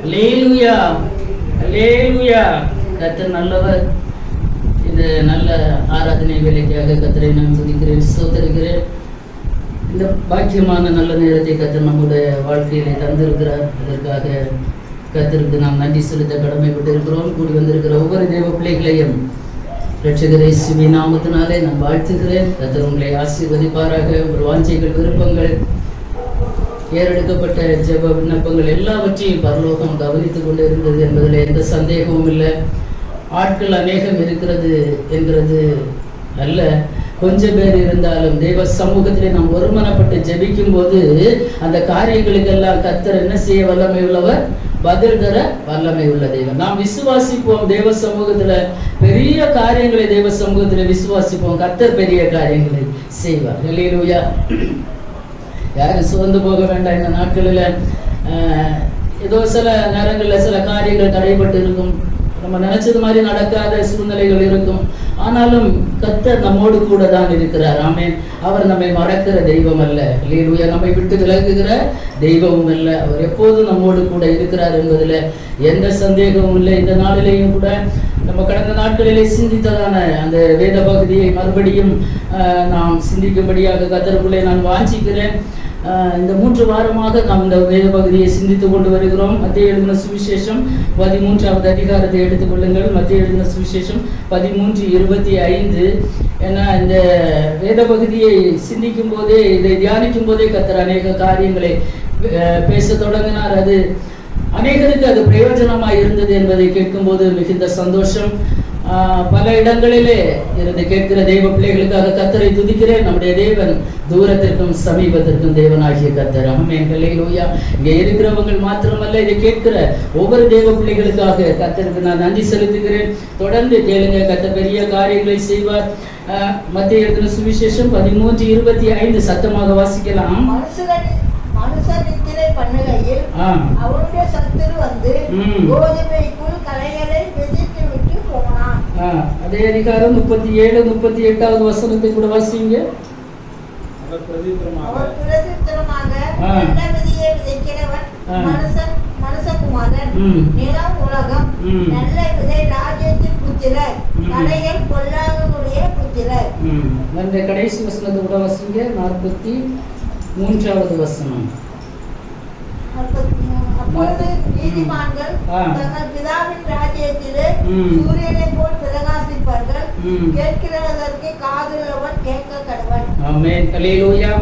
அல்லேலூயா, அல்லேலூயா. கர்த்தர் நல்லவர். இந்த நல்ல ஆராதனை வேலைக்காக கர்த்தரை நான் துதிக்கிறேன், ஸ்தோத்திரிக்கிறேன். இந்த பாக்கியமான நல்ல நேரத்தை கர்த்தர் நம்முடைய வாழ்க்கையிலே தந்திருக்கிறார். அதற்காக கர்த்தருக்கு நாம் நன்றி செலுத்த கடமைப்பட்டு இருக்கிறோம். கூடி வந்திருக்கிற ஒவ்வொரு தேவ பிள்ளைகளையும் இரட்சகர் இயேசுவின் நாமத்தினாலே நான் வாழ்த்துகிறேன். கர்த்தர் உங்களை ஆசீர்வதிப்பாராக. ஒரு வாஞ்சைகள், விருப்பங்கள், ஏறெடுக்கப்பட்ட ஜெப விண்ணப்பங்கள் எல்லாவற்றையும் பரலோகம் கவனித்துக் கொண்டு இருந்தது என்பதில் எந்த சந்தேகமும் இல்லை. ஆட்கள் அநேகம் இருக்கிறது என்கிறது அல்ல, கொஞ்சம் பேர் இருந்தாலும் தெய்வ சமூகத்திலே நாம் ஒருமனப்பட்டு ஜெபிக்கும் போது அந்த காரியங்களுக்கெல்லாம் கர்த்தர் என்ன செய்ய வல்லமை உள்ளவர், பதில் தர வல்லமை உள்ள தெய்வம். நாம் விசுவாசிப்போம், தெய்வ சமூகத்துல பெரிய காரியங்களை தெய்வ சமூகத்துல விசுவாசிப்போம். கர்த்தர் பெரிய காரியங்களை செய்வார். அல்லேலூயா. யாரும் சோர்ந்து போக வேண்டாம். இந்த நாட்களில் ஏதோ சில நேரங்களில் சில காரியங்கள் தடைப்பட்டு இருக்கும், நம்ம நினைச்சது மாதிரி நடக்காத சூழ்நிலைகள் இருக்கும். ஆனாலும் கர்த்தர் நம்மோடு கூட தான் இருக்கிறார். ஆமென். அவர் நம்மை மறக்கிற தெய்வம் அல்ல. அல்லேலூயா. நம்மை விட்டு விலகுகிற தெய்வமும் அல்ல. அவர் எப்போதும் நம்மோடு கூட இருக்கிறார் என்பதில் எந்த சந்தேகமும் இல்லை. இந்த நாளிலேயும் கூட நம்ம கடந்த நாட்களிலே சிந்தித்ததான அந்த வேத பகுதியை மறுபடியும் நாம் சிந்திக்கும்படியாக கர்த்தருக்குள்ளே நான் வாஞ்சிக்கிறேன். இந்த 3 வாரமாக நாம் இந்த வேத பகுதியை சிந்தித்து கொண்டு வருகிறோம். மத்திய எழுதின சுவிசேஷம் 13வது அதிகாரத்தை எடுத்துக்கொள்ளுங்கள். மத்திய எழுதின சுவிசேஷம் 13:25. ஏன்னா இந்த வேத பகுதியை சிந்திக்கும் போதே, இதை தியானிக்கும் போதே கர்த்தர் அநேக காரியங்களை பேச தொடங்கினார். அது அநேகருக்கு அது பிரயோஜனமாக இருந்தது என்பதை கேட்கும்போது மிகுந்த சந்தோஷம். பல இடங்களிலே இருந்து கேட்கிற தெய்வ பிள்ளைகளுக்காக கர்த்தரை துதிக்கிறேன். நம்முடைய தேவன் தூரத்திற்கும் சமீபத்திற்கும் தேவனாகிய கர்த்தர். ஆமென். அல்லேலூயா. இங்கே இருக்கிறவங்க மாத்திரமல்ல, இதை கேட்கிற ஒவ்வொரு தெய்வ பிள்ளைகளுக்காக கர்த்தருக்கு நான் நன்றி செலுத்துகிறேன். தொடர்ந்து கேளுங்க, கர்த்தர் பெரிய காரியங்களை செய்வார். மத்திய எழுதின சுவிசேஷம் 13:25 சத்தமாக வாசிக்கலாம். மனுஷன் நித்திரை பண்ணுகையில் அவனுடைய சத்துரு வந்து கோதுமைக்குள் களைகளை விதைத்து விட்டு போனான். அதே அதிகாரம் 37-38வது வசனத்தை கூட வாசிங்க. அவர் பிரதித்திரமாக நல்ல விதையை விதைக்கிறவன் மனுஷகுமாரன். நிலம் உலகம். நல்ல விதை ராஜ்யத்தின் புத்திரர், களைகள் பொல்லாதவனுடைய புத்திரர். அந்த கடைசி வசனத்தை கூட வாசிங்க. 43வது வசனம். அப்பொழுது நீதிமான்கள் தங்கள் பிதாவின் ராஜ்யத்திலே சூரியனை போல் பிரகாசிப்பார்கள். கேட்கிறதற்கு காதுள்ளவன் கேட்க கடவன். ஆமென். அல்லேலூயா.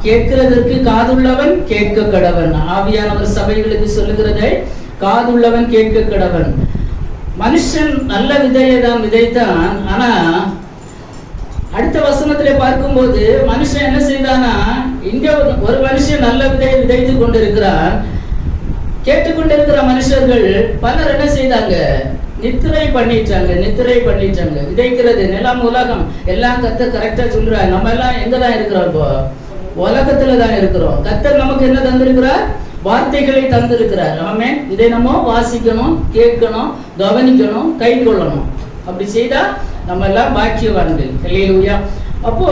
கேட்கிறதற்கு காதுள்ளவன் கேட்க கடவன். ஆவியானவர் சபைகளுக்கு சொல்லுகிறதை காதுள்ளவன் கேட்க கடவன். மனுஷன் நல்ல விதையை தான் விதைத்தான். ஆனா அடுத்த வசனத்திலே பார்க்கும்போது மனுஷன் என்ன செய்தானா, இங்க ஒரு மனுஷன் நல்ல விதையை விதைத்து கொண்டிருக்கிறான். கேட்டுக்கொண்டிருக்கிற மனுஷர்கள் பலர் என்ன செய்தாங்க, நித்திரை பண்ணிட்டாங்க. விதைக்கிறது நிலம் உலகம் எல்லாம் கர்த்தர் கரெக்டா சொல்றாரு. நம்ம எல்லாம் எங்க தான் இருக்கிறோம்? இப்போ உலகத்துல தான் இருக்கிறோம். கர்த்தர் நமக்கு என்ன தந்திருக்கிறார்? வார்த்தைகளை தந்திருக்கிறார். ஆமென். இதை நம்ம வாசிக்கணும், கேட்கணும், கவனிக்கணும், கை கொள்ளணும். அப்படி செய்தா நம்ம எல்லாம் பாக்கியவான்கள். அல்லேலூயா. அப்போ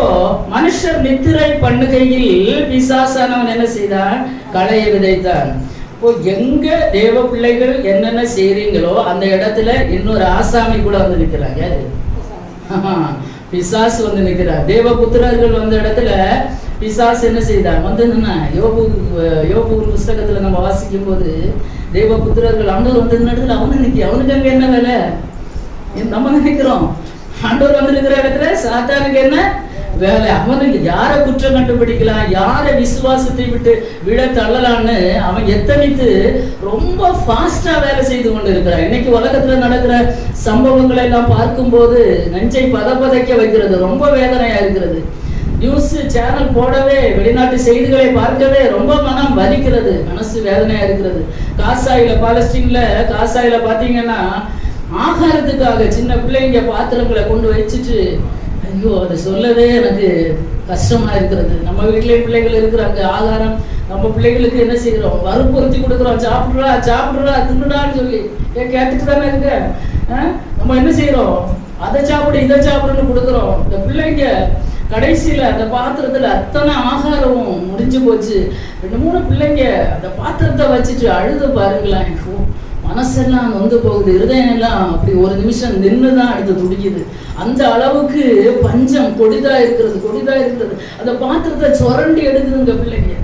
மனுஷர் நித்திரை பண்ணுகையில் பிசாசானவன் என்ன செய்தான்? களையை விதைத்தான். இப்போ எங்க தேவ பிள்ளைகள் என்னென்ன செய்றீங்களோ அந்த இடத்துல இன்னொரு ஆசாமி கூட வந்து நிற்கிறாங்க. பிசாசு வந்து நிற்கிறார். தேவ புத்திரர்கள் வந்த இடத்துல பிசாசு என்ன செய்தான்? வந்து யோபு புஸ்தகத்துல நம்ம வாசிக்கும் போது தேவ புத்திரர்கள் ஆண்டவர் வந்து இடத்துல அவனுக்கு அங்க என்ன வேலை? நம்ம நினைக்கிறோம் ஆண்டவர் வந்திருக்கிற இடத்துல சாத்தானுக்கு என்ன வேலை? அவனுக்கு யாரை குற்றம் கண்டுபிடிக்கலாம், யாரை விசுவாசத்தை விட்டு விட தள்ளலான்னு அவன் எத்தனைத்து ரொம்ப ஃபாஸ்டா வேலை செய்து கொண்டு இருக்கிறான். இன்னைக்கு உலகத்துல நடக்கிற சம்பவங்களை எல்லாம் பார்க்கும்போது நெஞ்சை பதப்பதைக்க வைக்கிறது, ரொம்ப வேதனையா இருக்கிறது. நியூஸ் சேனல் போடவே, வெளிநாட்டு செய்திகளை பார்க்கவே ரொம்ப மனம் வலிக்கிறது, மனசு வேதனையா இருக்கிறது. பாலஸ்தீன்ல காசாயில பாத்தீங்கன்னா ஆகாரத்துக்காக சின்ன பிள்ளைங்க பாத்திரங்களை கொண்டு வச்சுட்டு, ஐயோ அதை சொல்லவே எனக்கு கஷ்டமா இருக்கிறது. நம்ம வீட்டிலேயே பிள்ளைகள் இருக்கிறாங்க. ஆகாரம் நம்ம பிள்ளைகளுக்கு என்ன செய்கிறோம்? வற்புறுத்தி கொடுக்குறோம். சாப்பிடுறா தின்னுடான்னு சொல்லி கேட்டுட்டு தானே இருக்க. நம்ம என்ன செய்யறோம்? அதை சாப்பிடு இதை சாப்பிடுன்னு கொடுக்குறோம். இந்த பிள்ளைங்க கடைசியில அந்த பாத்திரத்துல அத்தனை ஆகாரமும் முடிஞ்சு போச்சு. 2-3 பிள்ளைங்க அந்த பாத்திரத்தை வச்சுட்டு அழுது பாருங்களேன். மனசெல்லாம் நொந்து போகுது, இருதயம் எல்லாம் அப்படி ஒரு நிமிஷம் நின்றுதான் அடுத்து துடிக்குது. அந்த அளவுக்கு பஞ்சம் கொடிதா இருக்கிறது. அந்த பாத்திரத்தை சுரண்டி எடுக்குதுங்க பிள்ளைங்க.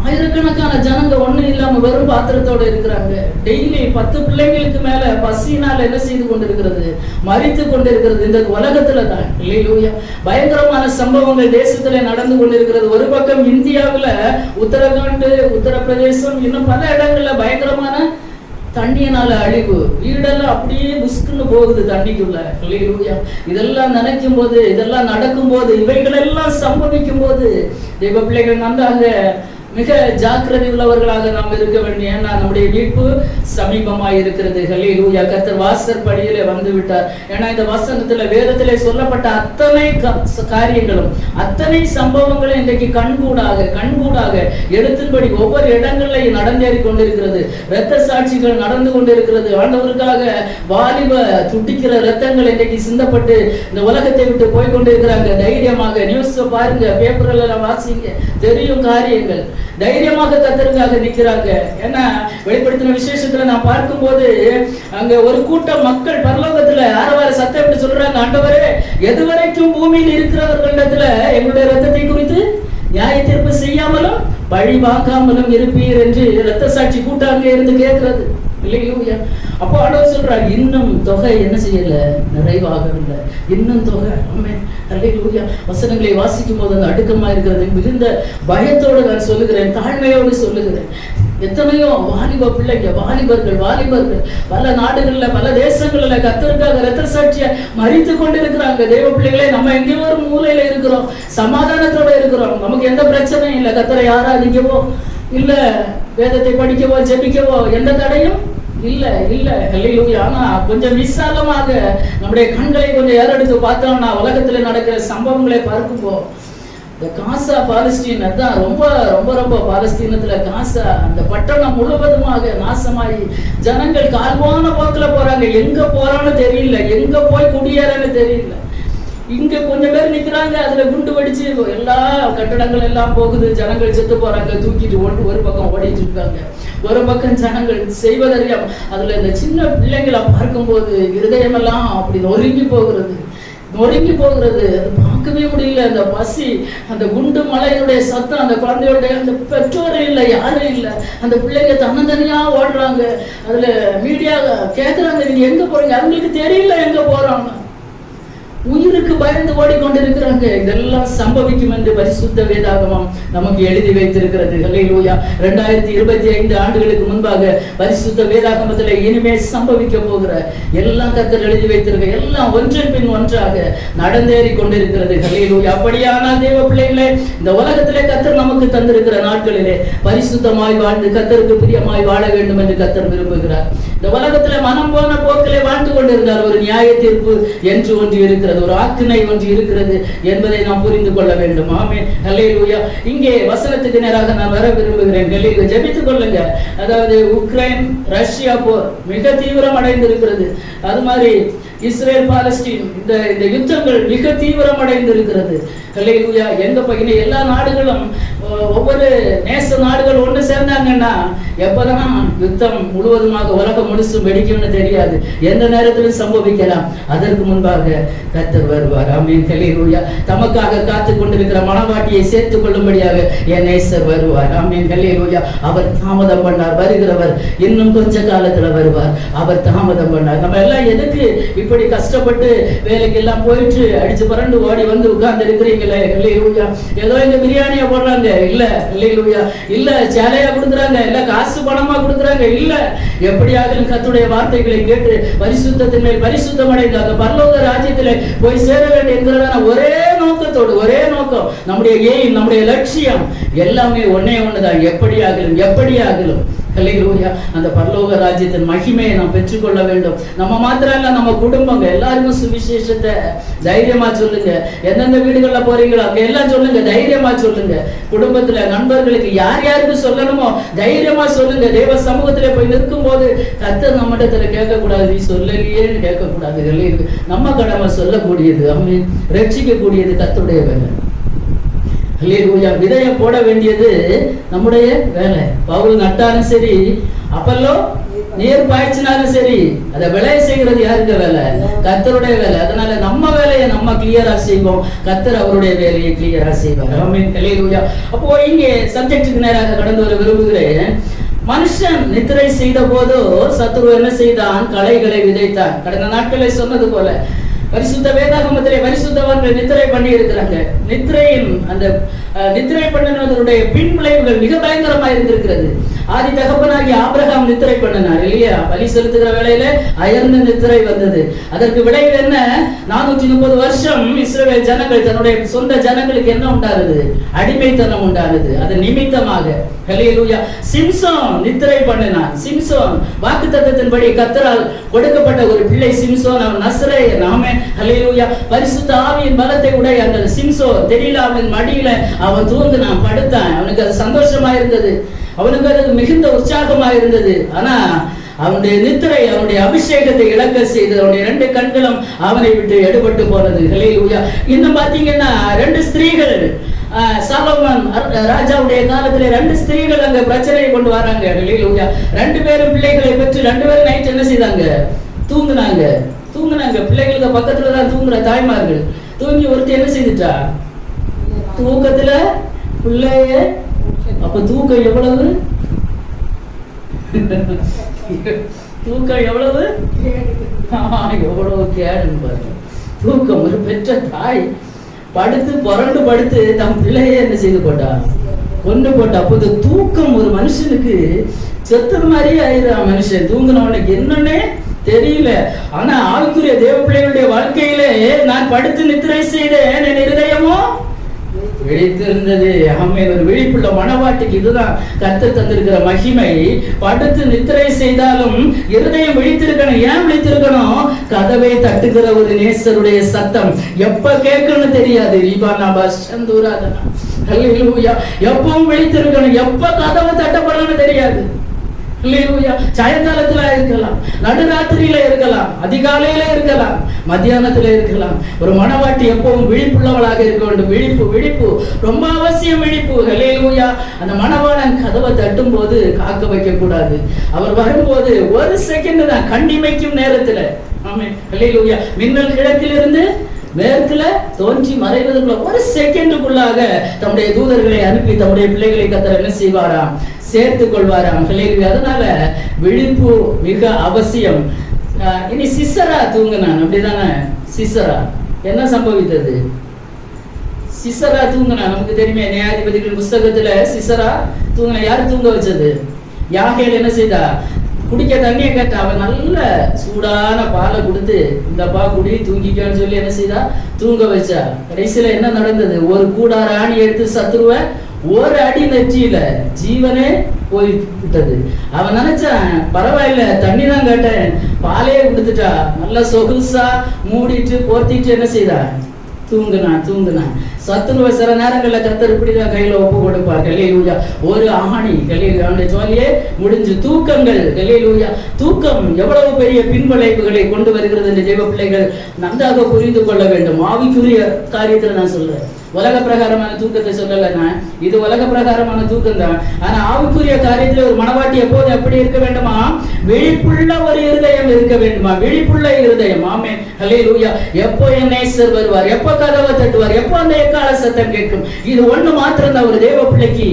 ஆயிரக்கணக்கான ஜனங்க ஒண்ணு இல்லாம வெறும் பாத்திரத்தோட இருக்கிறாங்க. டெய்லி 10 பிள்ளைங்களுக்கு மேல பசியினால என்ன செய்து கொண்டிருக்கிறது, மரித்து கொண்டிருக்கிறது இந்த உலகத்துல தான். இல்லையா, பயங்கரமான சம்பவங்கள் தேசத்துல நடந்து கொண்டிருக்கிறது. ஒரு பக்கம் இந்தியாவுல உத்தரகாண்ட், உத்தரப்பிரதேசம், இன்னும் பல இடங்கள்ல பயங்கரமான தண்ணியினால அழிவு, வீடெல்லாம் அப்படியே புஷ்குன்னு போகுது தண்ணிக்குள்ள. இல்லையா, இதெல்லாம் நினைக்கும் போது, இதெல்லாம் நடக்கும் போது, இவைகள் எல்லாம் சம்பவிக்கும் போது தெய்வ பிள்ளைகள் நன்றாக மிக ஜாக்கிரதை உள்ளவர்களாக நாம் இருக்க வேண்டும். ஏன்னா நம்முடைய மீட்பு சமீபமாய் இருக்கிறது. ஹல்லேலூயா, கர்த்தர் வாசல் படியிலே வந்து விட்டார். ஏன்னா இந்த வசனத்துல வேதத்திலே சொல்லப்பட்ட அத்தனை காரியங்களும், அத்தனை சம்பவங்களும் இன்றைக்கு கண்கூடாக எழுத்தின்படி ஒவ்வொரு இடங்களையும் நடந்தேறி கொண்டிருக்கிறது. இரத்த சாட்சிகள் நடந்து கொண்டிருக்கிறது. ஆண்டவருக்காக வாலிப துடிக்கிற இரத்தங்கள் இன்றைக்கு சிந்தப்பட்டு இந்த உலகத்தை விட்டு போய் கொண்டிருக்கிறாங்க. தைரியமாக நியூஸ் பாருங்க, பேப்பர்ல வாசிங்க, தெரியும் காரியங்கள். தைரியமாக கர்த்தருக்காக நிற்கிறாங்க. ஏன்னா வெளிப்படுத்தின விசேஷத்துல நான் பார்க்கும்போது அங்க ஒரு கூட்டம் மக்கள் பரலோகத்துல ஆரவார சத்தம் எப்படி சொல்றாங்க, ஆண்டவரே, எதுவரைக்கும் பூமியில் இருக்கிறவர்களிடத்துல எங்களுடைய ரத்தத்தை குறித்து நியாய தீர்ப்பு செய்யாமலும் பழி வாங்காமலும் இருப்பீர் என்று இரத்த சாட்சி கூட்டம் அங்கே இருந்து கேட்கிறது. இல்லையா, அப்போ ஆண்டவர் சொல்றார், இன்னும் தொகை என்ன செய்யல, நிறைவாகவில்லை, இன்னும் தொகை. அல்லேலூயா. வசனங்களை வாசிக்கும் போது அந்த அடுக்கமா இருக்கிறது. மிகுந்த பயத்தோடு நான் சொல்லுகிறேன், தாழ்மையோடு சொல்லுகிறேன். எத்தனையோ வாலிப பிள்ளைங்க, வாலிபர்கள் பல நாடுகள்ல, பல தேசங்கள்ல கர்த்தருக்காக இரத்த சாட்சியா மரித்து கொண்டிருக்கிறாங்க. தேவ பிள்ளைகளே, நம்ம எங்கேயோ ஒரு மூலையில இருக்கிறோம், சமாதானத்தோட இருக்கிறோம், நமக்கு எந்த பிரச்சனையும் இல்லை. கர்த்தரை ஆராதிக்கவோ இல்ல வேதத்தை படிக்கவோ ஜெபிக்கவோ எந்த தடையும் இல்ல. அல்லேலூயா. ஆனா கொஞ்சம் விசாலமாக நம்முடைய கண்களை கொஞ்சம் ஏறெடுத்து பார்த்தோம்னா உலகத்துல நடக்கிற சம்பவங்களை பார்க்கும்போது இந்த காசா பாலஸ்தீன், அதான் ரொம்ப பாலஸ்தீனத்துல காசா அந்த பட்டணம் முழுவதுமாக நாசமாயி ஜனங்கள் கால்வான போக்குல போறாங்க. எங்க போறான்னு தெரியல, எங்க போய் குடியேறன்னு தெரியல. இங்க கொஞ்சம் பேர் நிக்கிறாங்க, அதுல குண்டு வெடிச்சு எல்லா கட்டடங்கள் எல்லாம் போகுது, ஜனங்கள் செத்து போறாங்க, தூக்கிட்டு ஒரு பக்கம் ஓடிட்டு இருக்காங்க, ஒரு பக்கம் ஜனங்கள் செய்வதறியாம. அதுல இந்த சின்ன பிள்ளைங்களை பார்க்கும்போது இருதயம் எல்லாம் அப்படி நொறுங்கி போகிறது. அது பார்க்கவே முடியல. அந்த பசி, அந்த குண்டு மலையினுடைய சத்தம், அந்த குழந்தையோடைய அந்த பெற்றோரும் இல்லை, யாரும் இல்லை. அந்த பிள்ளைங்க தன்னந்தனியா ஓடுறாங்க. அதுல மீடியா கேட்கறாங்க, நீங்க எங்க போறீங்க? அவங்களுக்கு தெரியல எங்க போறாங்க. உயிருக்கு பயந்து ஓடிக்கொண்டிருக்கிறாங்க. இதெல்லாம் சம்பவிக்கும் என்று பரிசுத்த வேதாகமம் நமக்கு எழுதி வைத்திருக்கிறது. ஹல்லேலூயா. 2025 ஆண்டுகளுக்கு முன்பாக பரிசுத்த வேதாகமத்தில் இனிமே சம்பவிக்க போகிற எல்லாம் கர்த்தர் எழுதி வைத்திருக்க, எல்லாம் ஒன்றன் பின் ஒன்றாக நடந்தேறி கொண்டிருக்கிறது. ஹல்லேலூயா. அப்படியானால் தேவ பிள்ளைகளே, இந்த உலகத்திலே கர்த்தர் நமக்கு தந்திருக்கிற நாட்களிலே பரிசுத்தமாய் வாழ்ந்து கர்த்தருக்கு பிரியமாய் வாழ வேண்டும் என்று கர்த்தர் விரும்புகிறார். இந்த உலகத்துல மனம் போன போக்கிலே வாழ்ந்து கொண்டிருந்தார். ஒரு நியாய தீர்ப்பு என்று ஒன்று இருக்கிறது, ஒரு ஆக்கினை ஒன்று இருக்கிறது என்பதை நாம் புரிந்து கொள்ள வேண்டும். ஆமென். அல்லேலூயா. இங்கே வசனத்துக்கு நேராக நான் வர விரும்புகிறேன். அல்லேலூயா. ஜெபித்துக் கொள்ளுங்க. அதாவது உக்ரைன் ரஷ்யா போர் மிக தீவிரம் அடைந்திருக்கிறது. அது மாதிரி இஸ்ரேல் பாலஸ்தீன் இந்த யுத்தங்கள் மிக தீவிரம் அடைந்திருக்கிறது. அல்லேலூயா. எங்க பகின எல்லா நாடுகளும், ஒவ்வொரு நேச நாடுகள் ஒன்று சேர்ந்தாங்கன்னா எப்பதான் யுத்தம் முழுவதுமாக உலகம் முழுசும் வெடிக்கும்னு தெரியாது, எந்த நேரத்திலும் சம்பவிக்கலாம். அதற்கு முன்பாக கர்த்தர் வருவார். ஆமென். அல்லேலூயா. தமக்காக காத்து கொண்டிருக்கிற மனவாட்டியை சேர்த்துக் கொள்ளும்படியாக என் நேசர் வருவார். ஆமென். அல்லேலூயா. அவர் தாமதம் பண்ணார், வருகிறவர் இன்னும் கொஞ்ச காலத்துல வருவார். அவர் தாமதம் பண்ணார். நம்ம எல்லாம் எதுக்கு இப்படி கஷ்டப்பட்டு வேலைக்கு எல்லாம் போயிட்டு அடிச்சு பரண்டு ஓடி வந்து உட்கார்ந்து இருக்கிறீங்களே? அல்லேலூயா. ஏதோ இந்த பிரியாணியை போடுறாங்க இல்ல, அல்லேலூயா, இல்ல சேலையா கொடுக்குறாங்க, இல்ல காசு பணமா கொடுக்குறாங்க, இல்ல எப்படியாவது கர்த்தருடைய வார்த்தைகளை கேட்டு பரிசுத்தத்தின் மேல் பரிசுத்தம் அடைந்து அந்த பரலோக ராஜ்யத்திலே போய் சேர வேண்டும் என்கிறதான ஒரே நோக்கத்தோடு, ஒரே நோக்கம், நம்முடைய எய்ம், நம்முடைய லட்சியம் எல்லாமே ஒன்னே ஒண்ணுதான். எப்படியாகலும் ஹல்லேலூயா. அந்த பரலோக ராஜ்யத்தின் மகிமையை நாம் பெற்றுக்கொள்ள வேண்டும். நம்ம மாத்திரம் இல்ல, நம்ம குடும்பங்க எல்லாருக்கும் சுவிசேஷத்தை தைரியமா சொல்லுங்க. எந்தெந்த வீடுகள்ல போறீங்களோ அங்க எல்லாம் சொல்லுங்க, தைரியமா சொல்லுங்க. குடும்பத்துல நண்பர்களுக்கு யார் யாருக்கு சொல்லணுமோ தைரியமா சொல்லுங்க. தேவ சமூகத்துல போய் நிற்கும் போது கர்த்தர் நம்மிடத்துல கேட்க கூடாது, நீ சொல்லலையேன்னு கேட்க கூடாது. நம்ம கடமை சொல்லக்கூடியது, அவன் ரட்சிக்க கூடியது கர்த்தருடைய வேலை. ஹல்லேலூயா. விதையை போட வேண்டியது நம்முடைய வேலை. பவுல் நட்டாலும் சரி, அப்பல்லோ நீர் பாய்ச்சினாலும் சரி, அதை விளைய செய்கிறது யாருங்க வேலை? கர்த்தருடைய வேலை. அதனால நம்ம வேலையை நம்ம கிளியரா செய்வோம், கர்த்தர் அவருடைய வேலையை கிளியரா செய்வார். ஆமென். ஹல்லேலூயா. அப்போ இங்கே சப்ஜெக்டுக்கு நேராக கடந்து வர விரும்புகிறேன். மனுஷன் நித்திரை செய்த போதோ சத்துரு என்ன செய்தான்? களைகளை விதைத்தான். கடந்த நாட்களை சொன்னது போல பரிசுத்த வேதாகமத்திலே பரிசுத்தவான்கள் நித்திரை பண்ணி இருக்கிறாங்க. நித்திரையின் அந்த நித்திரை பண்ணினதனுடைய பின் விளைவுகள் மிக பயங்கரமா இருந்திருக்கிறது. ஆதி தகப்பனாகிய ஆபிரகாம் நித்திரை பண்ணினார் இல்லையா? பலி செலுத்துகிற வேளையில அயர்ந்த நித்திரை வந்தது. அதற்கு விளைவு என்ன? 430 வருஷம் இஸ்ரவேல் ஜனங்கள் தன்னுடைய சொந்த ஜனங்களுக்கு என்ன உண்டானது? அடிமைத்தனம் உண்டானது. அது நிமித்தமாக ஹல்லேலூயா. சிம்சோன் நித்திரை பண்ணினான். சிம்சோன் வாக்குத்தத்தத்தின்படி கர்த்தரால் கொடுக்கப்பட்ட ஒரு பிள்ளை சிம்சோன். அவன் நசரேயன். ஆமென். ஹல்லேலூயா. பரிசுத்த ஆவியின் பலத்தை உடைய அந்த சிம்சோன் தெலீலாவின் மடியில அவன் தூங்கினான், படுத்தான். அவனுக்கு அது சந்தோஷமா இருந்தது, அவனுக்கு அது மிகுந்த உற்சாகமா இருந்தது. ஆனா அவனுடைய நித்திரை அவனுடைய அபிஷேகத்தை இழக்க செய்தது. அவனுடைய 2 கண்களும் அவனை விட்டு எடுபட்டு போனது. ஹல்லேலூயா. இன்னும் பாத்தீங்கன்னா 2 ஸ்திரீகள் சாலோமன் ராஜாவுடைய காலத்துல 2 ஸ்திரீகள் அங்க பிரச்சனையை கொண்டு வராங்க. ஹல்லேலூயா. 2 பேரும் பிள்ளைகளை பெற்று 2 பேரும் நைட் என்ன செய்தாங்க? தூங்குனாங்க. பிள்ளைகளுக்கு பக்கத்துல தான் தூங்குற தாய்மார்கள். தூங்கி ஒருத்தி என்ன செய்துட்டா? தூக்கத்துல பிள்ளைய. அப்ப தூக்கம் எவ்வளவு? தூக்கம் எவ்வளவு எவ்வளவு கேடுன்னு பாருங்க. தூக்கம். ஒரு பெற்ற தாய் படுத்து புரண்டு படுத்து தம் பிள்ளைய என்ன செய்து போட்டா? கொண்டு போட்டா. அப்போ தூக்கம் ஒரு மனுஷனுக்கு செத்துற மாதிரியே ஆயிடுறான். மனுஷன் தூங்கினவனுக்கு என்னன்னே தெரியல. ஆனா ஆவிக்குரிய தேவ பிள்ளைகளுடைய வாழ்க்கையிலே நான் படுத்து நித்திரை செய்தேன், என் இருதயமோ விழித்திருந்தது. ஆமென். ஒரு விழிப்புள்ள மனவாட்டிக்கு இதுதான் கர்த்தர் தந்திருக்கிற மகிமை. படுத்து நித்திரை செய்தாலும் இருதயம் விழித்திருக்கணும். ஏன் விழித்திருக்கணும்? கதவை தட்டுகிற ஒரு நேசருடைய சத்தம் எப்ப கேட்கணும்னு தெரியாது. எப்பவும் விழித்திருக்கணும். எப்ப கதவை தட்டப்படணும்னு தெரியாது. சாயங்காலத்துல இருக்கலாம், நடுராத்திரியில இருக்கலாம், அதிகாலையில இருக்கலாம், மத்தியானத்துல இருக்கலாம். ஒரு மனவாட்டி எப்பவும் விழிப்புள்ளவளாக இருக்க வேண்டும். விழிப்பு ரொம்ப அவசியம். விழிப்பு. ஹல்லேலூயா. அந்த மனவாளன் கதவை தட்டும் போது காக்க வைக்க கூடாது. அவர் வரும்போது 1 செகண்ட் தான், கண்ணிமைக்கும் நேரத்துல. ஆமென். ஹல்லேலூயா. மின்னல் கிழக்கிலிருந்து மேற்குல தோன்றி மறைவதற்குள்ள 1 செகண்டுக்குள்ளாக தம்முடைய தூதர்களை அனுப்பி தம்முடைய பிள்ளைகளை கர்த்தர் என்ன செய்வாராம்? சேர்த்துக் கொள்வாராம். அதனால விழிப்பு மிக அவசியம். இனி சிசரா தூங்கினான், அப்படிதானே? சிசரா என்ன சம்பவித்தது? சிசரா தூங்கினான். நமக்கு தெரியுமே, நியாயாதிபதிகள் புஸ்தகத்துல சிசரா தூங்கின. யாரு தூங்க வச்சது? யாகேல் என்ன செய்தா? குடிக்க தண்ணியை கேட்ட. அவன் நல்ல சூடான பாலை கொடுத்து இந்தப்பா குடி, தூங்கிக்கன்னு சொல்லி என்ன செய்தா? தூங்க வச்சா. கடைசியில என்ன நடந்தது? ஒரு கூடார ஆணி எடுத்து சத்துருவ 1 அடி நெற்றியில ஜீவனே போய் விட்டது. அவன் நினைச்சான், பரவாயில்ல தண்ணி தான் கேட்டேன், பாலையே கொடுத்துட்டா. நல்லா சொகுசா மூடிட்டு போர்த்திட்டு என்ன செய்தா? தூங்குனான். சத்துருவ சில நேரங்கள்ல கர்த்தர் இப்படிதான் கையில ஒப்பு கொடுப்பார். ஹல்லேலூயா. ஒரு ஆணி. ஹல்லேலூயா. ஜோலியே முடிஞ்சு. தூக்கங்கள். ஹல்லேலூயா. தூக்கம் எவ்வளவு பெரிய பின்விளைவுகளை கொண்டு வருகிறது என்று தேவ பிள்ளைகள் நன்றாக புரிந்து கொள்ள வேண்டும். ஆவிக்குரிய காரியத்துல நான் சொல்றேன். உலக பிரகாரமான தூக்கத்தை சொல்லலைன்னா, இது உலக பிரகாரமான தூக்கம் தான். ஆனா ஆவிக்குரிய காரியத்துல ஒரு மனவாட்டி எப்போது எப்படி இருக்க வேண்டுமா? விழிப்புள்ள ஒரு இருதயம் இருக்க வேண்டுமா? விழிப்புள்ள இருதயம். ஆமென். ஹல்லேலூயா. எப்போ என் நேசர் வருவார், எப்போ கதவை தட்டுவார், எப்போ அந்த எக்கால சத்தம் கேட்கும். இது ஒண்ணு மாத்திரம் தான் ஒரு தேவ பிள்ளைக்கு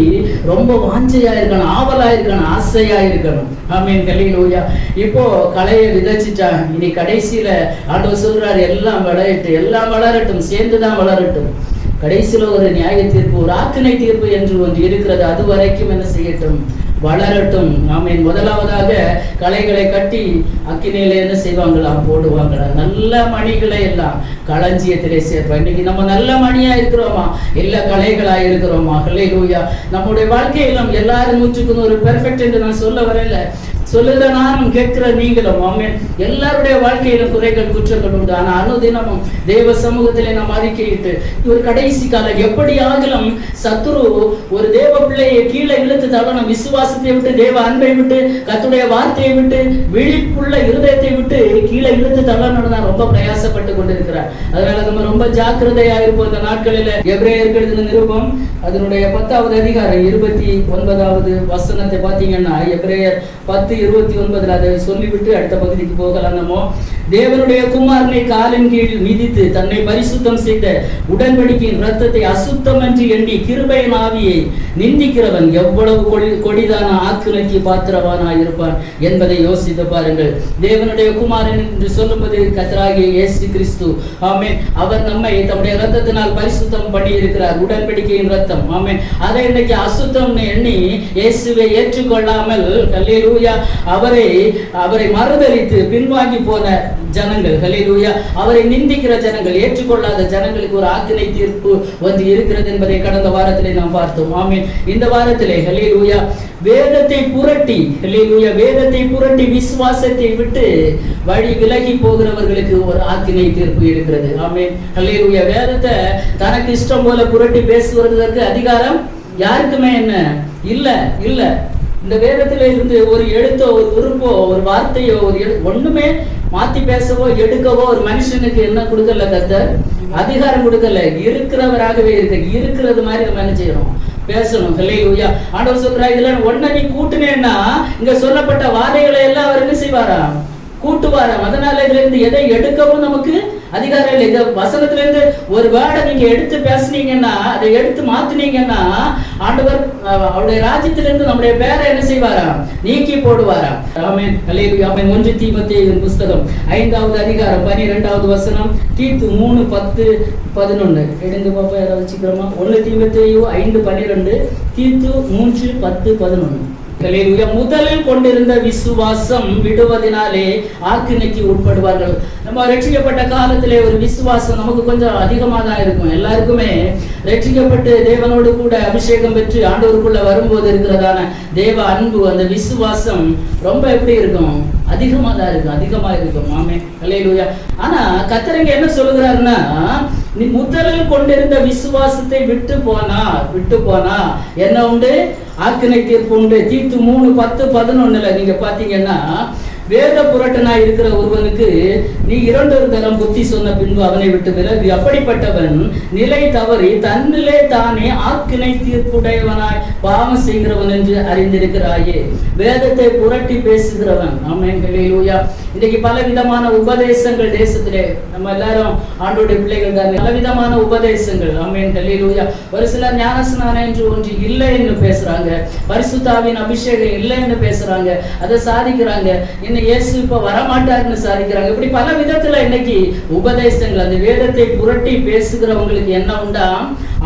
ரொம்ப வாஞ்சையா இருக்கணும், ஆவலா இருக்கணும், ஆசையா இருக்கணும். ஆமென். ஹல்லேலூயா. இப்போ களையை விதைச்சிட்டான். இனி கடைசியில ஆண்டவர் சொல்றாரு, எல்லாம் வளரட்டும், சேர்ந்துதான் வளரட்டும். கடைசியில ஒரு நியாய தீர்ப்பு, ஒரு ஆக்கினை தீர்ப்பு என்று ஒன்று இருக்கிறது. அது வரைக்கும் என்ன செய்யட்டும்? வளரட்டும். ஆமென். முதலாவதாக களைகளை கட்டி அக்கினியில என்ன செய்வாங்களாம், போடுவாங்களா. நல்ல மணிகளை எல்லாம் களஞ்சியத்திலே சேர்ப்பா. இன்னைக்கு நம்ம நல்ல மணியா இருக்கிறோமா, இல்ல களைகளா இருக்கிறோமா? ஹல்லேலூயா. நம்முடைய வாழ்க்கையிலும் எல்லாரும் 100% பெர்ஃபெக்ட் என்று நான் சொல்ல வரல, சொல்லுகிற நானும் கேட்கிற நீங்களும். ஆமென். எல்லாருடைய வாழ்க்கையிலும் குறைகள் குற்றங்கள் உண்டு. ஆனா அனுதினமும் தேவ சமூகத்திலே நாம் அறிக்கையிட்டு ஒரு கடைசி காலம் எப்படி ஆகலும் சத்துரு ஒரு தேவ பிள்ளையை கீழே இழுத்து தள்ளணும். விசுவாசத்தை விட்டு, தேவ அன்பை விட்டு, கர்த்தருடைய வார்த்தையை விட்டு, விழிப்புள்ள இருதயத்தை விட்டு கீழே இழுத்து தள்ளணும் தான் ரொம்ப பிரயாசப்பட்டு கொண்டிருக்கிறார். அதனால நம்ம ரொம்ப ஜாக்கிரதையா இருப்போம் இந்த நாட்களில். எபிரேயருக்கு எழுதின நிருபம் அதனுடைய 10வது அதிகாரம் 29வது வசனத்தை பார்த்தீங்கன்னா, எபிரேயர் 10:29 அதை சொல்லிவிட்டு அடுத்த பகுதிக்கு போகலாம். நம்ம தேவனுடைய குமாரனை காலின் கீழ் மிதித்து தன்னை பரிசுத்தம் செய்த உடன்படிக்கையின் இரத்தத்தை அசுத்தம் என்று எண்ணி கிருபையின் ஆவியை நிந்திக்கிறவன் எவ்வளவு கொடிதான ஆக்கினைக்கு பாத்திரவானாய் இருப்பான் என்பதை யோசித்து பாருங்கள். தேவனுடைய குமாரன் என்று சொல்லும்போது கர்த்தராகிய இயேசு கிறிஸ்து. ஆமென். அவர் நம்மை தம்முடைய இரத்தத்தினால் பரிசுத்தம் பண்ணி இருக்கிறார். உடன்படிக்கையின் இரத்தம். ஆமென். அதை இன்னைக்கு அசுத்தம் எண்ணி இயேசுவை ஏற்றுக்கொள்ளாமல் ஹல்லேலூயா அவரை மறுதலித்து பின்வாங்கி போன ஜனங்கள், ஹல்லேலூயா, அவரை நிந்திக்கிற ஜனங்கள், ஏற்றுக்கொள்ளாத ஜனங்களுக்கு ஒரு ஆக்கினை தீர்ப்பு வந்து இருக்கிறது என்பதை கடந்த வாரத்திலே நாம் பார்த்தோம். ஆமென். இந்த வாரத்திலே ஹல்லேலூயா வேதத்தை புரட்டி, ஹல்லேலூயா, வேதத்தை புரட்டி விசுவாசத்தை விட்டு வழி விலகி போகிறவர்களுக்கு ஒரு ஆக்கினை தீர்ப்பு இருக்கிறது. ஆமென். ஹல்லேலூயா. வேதத்தை தனக்கு இஷ்டம் போல புரட்டி பேசுவதற்கு அதிகாரம் யாருக்குமே என்ன இல்ல. இந்த வேதத்தில இருந்து ஒரு எழுத்தோ, ஒரு உறுப்போ, ஒரு வார்த்தையோ, ஒண்ணுமே மாத்தி பேசவோ எடுக்கவோ ஒரு மனுஷனுக்கு என்ன கொடுக்கல, கர்த்தர் அதிகாரம் கொடுக்கல. இருக்கிறவராகவே இருக்கிறது மாதிரி நம்ம என்ன செய்யணும், பேசணும். ஹல்லேலூயா. ஆண்டவர் சொல்றார், இதுல ஒன்ன நீ கூட்டுனேன்னா இங்க சொல்லப்பட்ட வார்த்தைகளை எல்லாம் அவர் என்ன செய்வாராம், கூட்டுவாராம். அதனால இதுல இருந்து எதை எடுக்கவும் நமக்கு அதிகாரம் இல்லை. இந்த வசனத்துல இருந்து ஒரு வேர்டை நீங்க எடுத்து பேசுனீங்கன்னா, அதை எடுத்து மாத்தினீங்கன்னா, ஆண்டவர் அவருடைய ராஜ்யத்திலிருந்து நம்முடைய பேரை என்ன செய்வாராம், நீக்கி போடுவாராம். ஆமென். ஹல்லேலூயா. ஆமென். 1 தீமோத்தேயுவின் புத்தகம் 5வது அதிகாரம் 12வது வசனம், தீத்து 3:10-11 எடுங்க பாப்பா, யாராவது சீக்கிரமா. 1 தீமோத்தேயு 5:12, தீத்து 3:10-11. ஹல்லேலூயா. முதலில் கொண்டிருந்த விசுவாசம் விடுவதனாலே ஆக்கினைக்கு உட்படுவார்கள். நம்ம ரட்சிக்கப்பட்ட காலத்திலே ஒரு விசுவாசம் நமக்கு கொஞ்சம் அதிகமாக தான் இருக்கும். எல்லாருக்குமே ரட்சிக்கப்பட்டு தேவனோடு கூட அபிஷேகம் பெற்று ஆண்டவருக்குள்ள வரும்போது இருக்கிறதான தேவ அன்பு, அந்த விசுவாசம் ரொம்ப எப்படி இருக்கும், அதிகமா தான் இருக்கும், அதிகமா இருக்கும். ஆமென். ஹல்லேலூயா. ஆனா கர்த்தர் என்ன சொல்லுகிறாருன்னா, நீ முதலில் கொண்டிருந்த விசுவாசத்தை விட்டு போனா என்ன உண்டு, ஆக்கினை தீர்ப்பு உண்டு. தீத்து 3:10-11 நீங்க பாத்தீங்கன்னா, வேத புரட்டனா இருக்கிற ஒருவனுக்கு நீ 2 தரம் புத்தி சொன்ன பின்பு அவனை விட்டு விலகு. அப்படிப்பட்டவன் நிலை தவறி தன்னிலே தானே ஆக்கினை தீர்ப்புடையவனாய் பாவம் செய்கிறவன் என்று அறிந்திருக்கிறாயே. வேதத்தை புரட்டி பேசுகிறவன். ஆமென். ஹல்லேலூயா. இன்னைக்கு பல விதமான உபதேசங்கள் தேசத்திலே, நம்ம எல்லாரும் ஆண்டோடைய பிள்ளைகள் தான், பல விதமான உபதேசங்கள். ஆமென். ஹல்லேலூயா. ஒரு சிலர் ஞானஸ்நானம் என்று ஒன்று இல்லை என்று பேசுறாங்க, பரிசுத்தாவின் அபிஷேகம் இல்லை என்று பேசுறாங்க, அதை சாதிக்கிறாங்க. இயேசு இப்ப வரமாட்டாருன்னு சாதிக்கிறாங்க. இப்படி பல விதத்துல இன்னைக்கு உபதேசங்கள், அந்த வேதத்தை புரட்டி பேசுகிறவங்களுக்கு என்ன உண்டா,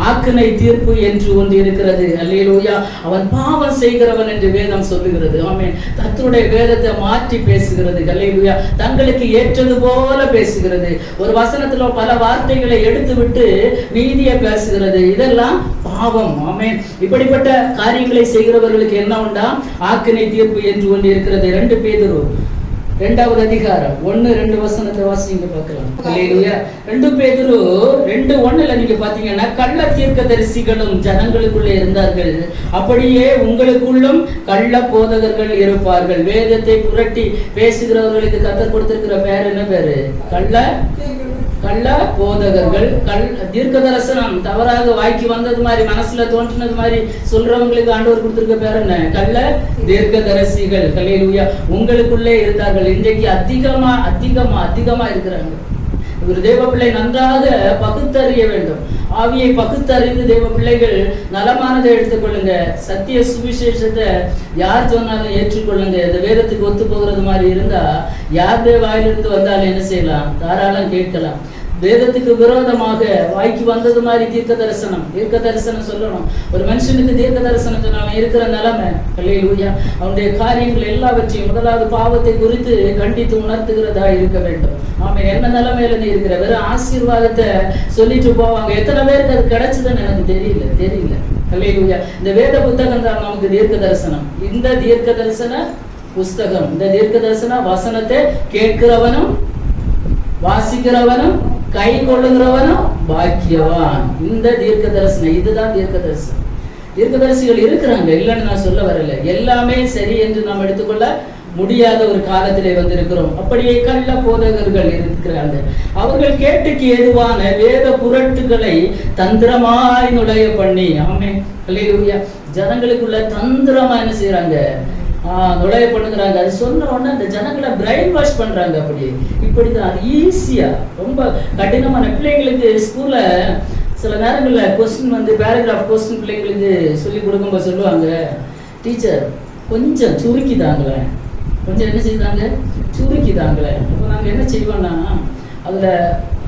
ஆக்கினை தீர்ப்பு என்று ஒன்று இருக்கிறது. அல்லேலூயா. அவன் பாவம் செய்கிறவன் என்று வேதம் சொல்லுகிறது. ஆமென். கர்த்தருடைய வேதத்தை மாற்றி பேசுகிறது. அல்லேலூயா. தங்களுக்கு ஏற்றது போல பேசுகிறது. ஒரு வசனத்துல பல வார்த்தைகளை எடுத்து விட்டு மீதியை பேசுகிறது. இதெல்லாம் பாவம். ஆமென். இப்படிப்பட்ட காரியங்களை செய்கிறவர்களுக்கு என்ன உண்டா, ஆக்கினை தீர்ப்பு என்று ஒன்று இருக்கிறது. 2 பேதுரு 2வது அதிகாரம் 1-2 வசனத்தை வாசிங்க பார்க்கலாம். ஹல்லேலூயா. 2 பேதுரு 2:1 நீங்க பாத்தீங்கன்னா, கள்ள தீர்க்கதரிசிகளும் ஜனங்களுக்குள்ளே இருந்தார்கள், அப்படியே உங்களுக்குள்ளும் கள்ள போதகர்கள் இருப்பார்கள். வேதத்தை புரட்டி பேசுகிறவர்களுக்கு கர்த்தர் கொடுத்திருக்கிற பேர் என்ன பேரு, கள்ள போதகர்கள். தீர்க்க தரிசனம் தவறாக வாய்க்கு வந்தது மாதிரி, மனசுல தோன்றினது மாதிரி சொல்றவங்களுக்கு ஆண்டவர் கொடுத்திருக்க பேர் என்ன, கள்ள தீர்க்க தரிசிகள். ஹல்லேலூயா. உங்களுக்குள்ளே இருந்தார்கள். இன்றைக்கு அதிகமா இருக்கிறாங்க. ஒரு தேவ பிள்ளை நன்றாக பகுத்தறிய வேண்டும். ஆவியை பகுத்தறிந்து தேவ பிள்ளைகள் நலமானதை எடுத்துக்கொள்ளுங்க. சத்திய சுவிசேஷத்தை யார் சொன்னாலும் ஏற்றுக்கொள்ளுங்க. இந்த வேதத்துக்கு ஒத்து போகிறது மாதிரி இருந்தா யாருடைய வாயிலிருந்து வந்தாலும் என்ன செய்யலாம், தாராளம் கேட்கலாம். வேதத்துக்கு விரோதமாக வாய்க்கு வந்தது மாதிரி தீர்க்க தரிசனம் சொல்லணும். ஒரு மனுஷனுக்கு தீர்க்க தரிசனம் சொன்ன இருக்கிற நிலைமை, அல்லேலூயா, அவனுடைய காரியங்கள் எல்லாவற்றையும் முதலாவது பாவத்தை குறித்து கண்டித்து உணர்த்துகிறதா இருக்க வேண்டும். ஆமா, என்ன நிலைமையில நீ இருக்கிற? வெறும் ஆசீர்வாதத்தை சொல்லிட்டு போவாங்க. எத்தனை பேருக்கு அது கிடைச்சதுன்னு எனக்கு தெரியல. அல்லேலூயா. இந்த வேத புத்தகம் தான் நமக்கு தீர்க்க தரிசனம். இந்த தீர்க்க தரிசன புஸ்தகம், இந்த தீர்க்க தரிசன வசனத்தை கேட்கிறவனும் வாசிக்கிறவனும் கை கொள்ளுகிறவனும் பாக்கியவான். இந்த தீர்க்க தரிசனம், இதுதான் தீர்க்க தரிசனம். தீர்க்கதரிசிகள் இருக்கிறாங்க, இல்லைன்னு நான் சொல்ல வரல. எல்லாமே சரி என்று நாம் எடுத்துக்கொள்ள முடியாத ஒரு காலத்திலே வந்திருக்கிறோம். அப்படியே கள்ள போதகர்கள் இருக்கிறாங்க. அவர்கள் கேட்டுக்கு ஏதுவான வேத புரட்டுகளை தந்திரமாய் நுழைய பண்ணி, ஆமே அல்லேலூயா, ஜனங்களுக்குள்ள தந்திரமா என்ன செய்யறாங்க? நுழைய பண்ணுகிறாங்க. அது சொன்ன உடனே அந்த ஜனங்களை பிரைன் வாஷ் பண்றாங்க. அப்படியே இப்படிதான் அது ஈஸியா, ரொம்ப கடினமான. பிள்ளைங்களுக்கு ஸ்கூல்ல சில நேரங்களில் கொஸ்டின் பேராகிராஃப் கொஸ்டின் பிள்ளைங்களுக்கு சொல்லி கொடுக்கும்போது சொல்லுவாங்க, டீச்சர் கொஞ்சம் சுருக்கிதாங்களேன், கொஞ்சம் என்ன செய்தாங்க, சுருக்கிதாங்களேன். இப்போ நாங்கள் என்ன செய்வோம்னா, அதில்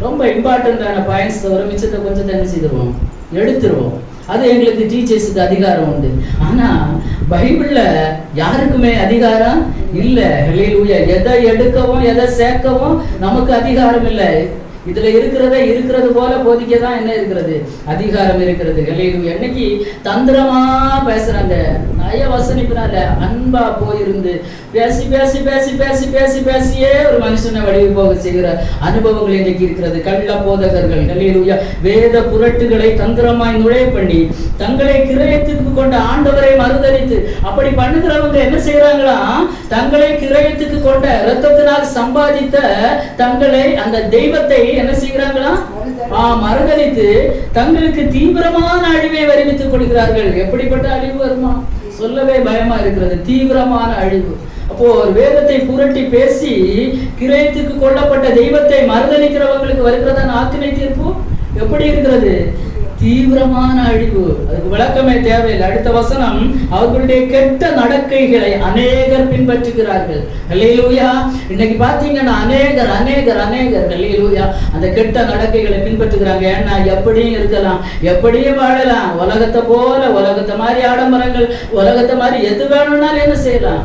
ரொம்ப இம்பார்ட்டண்ட்டான பாயிண்ட்ஸ் தவிர மிச்சத்தை கொஞ்சத்தை என்ன செய்திருவோம், எடுத்துருவோம். அது எங்களுக்கு டீச்சர்ஸுக்கு அதிகாரம் உண்டு. ஆனா பைபிள்ல யாருக்குமே அதிகாரம் இல்லை. ஹல்லேலூயா. எதை எடுக்கவும் எதை சேர்க்கவும் நமக்கு அதிகாரம் இல்லை. இதுல இருக்கிறது போல போதிக்கதான் என்ன இருக்கிறது, அதிகாரம் இருக்கிறது. ஹல்லேலூயா. இன்னைக்கு தந்திரமா பேசுறாங்க. நய வசனிப்பினால அன்பா போயிருந்து பேசி பேசி பேசி பேசி பேசி பேசியே ஒரு மனுஷனை வடிவு போக செய்கிற அனுபவங்கள் இன்னைக்கு இருக்கிறது. கள்ள போதகர்கள் ஹல்லேலூயா வேத புரட்டுகளை தந்திரமாய் நுழைய பண்ணி தங்களை கிரயத்துக்கு கொண்ட ஆண்டவரை மறுதலித்து, அப்படி பண்ணுகிறவங்க என்ன செய்யறாங்களா, தங்களை கிரயத்துக்கு கொண்ட இரத்தத்தினால் சம்பாதித்த தங்களை அந்த தெய்வத்தை என்ன செய்கிறாங்களா, மறுதலித்து தங்களுக்கு தீவிரமான அழிவை வருவித்துக் கொள்கிறார்கள். எப்படிப்பட்ட அழிவு வருமா, சொல்லவே பயமா இருக்கிறது. தீவிரமான அழிவு. அப்போ ஒரு வேதத்தை புரட்டி பேசி கிரயத்துக்கு கொள்ளப்பட்ட தெய்வத்தை மறுதலிக்கிறவங்களுக்கு வருகிறதா ஆக்கினை தீர்ப்பு எப்படி இருக்கிறது, தீவிரமான அழிவு. அதுக்கு விளக்கமே தேவையில்லை. அடுத்த வசனம், அவர்களுடைய கெட்ட நடக்கைகளை அநேகர் பின்பற்றுகிறார்கள். அல்லேலூயா. இன்னைக்கு பாத்தீங்கன்னா அநேகர் அநேகர் அநேகர் அல்லேலூயா அந்த கெட்ட நடக்கைகளை பின்பற்றுகிறாங்க. ஏன்னா எப்படியும் இருக்கலாம், எப்படியும் வாழலாம், உலகத்தை போல, உலகத்தை மாதிரி ஆடம்பரங்கள், உலகத்தை மாதிரி எது வேணும்னாலும் என்ன செய்யலாம்,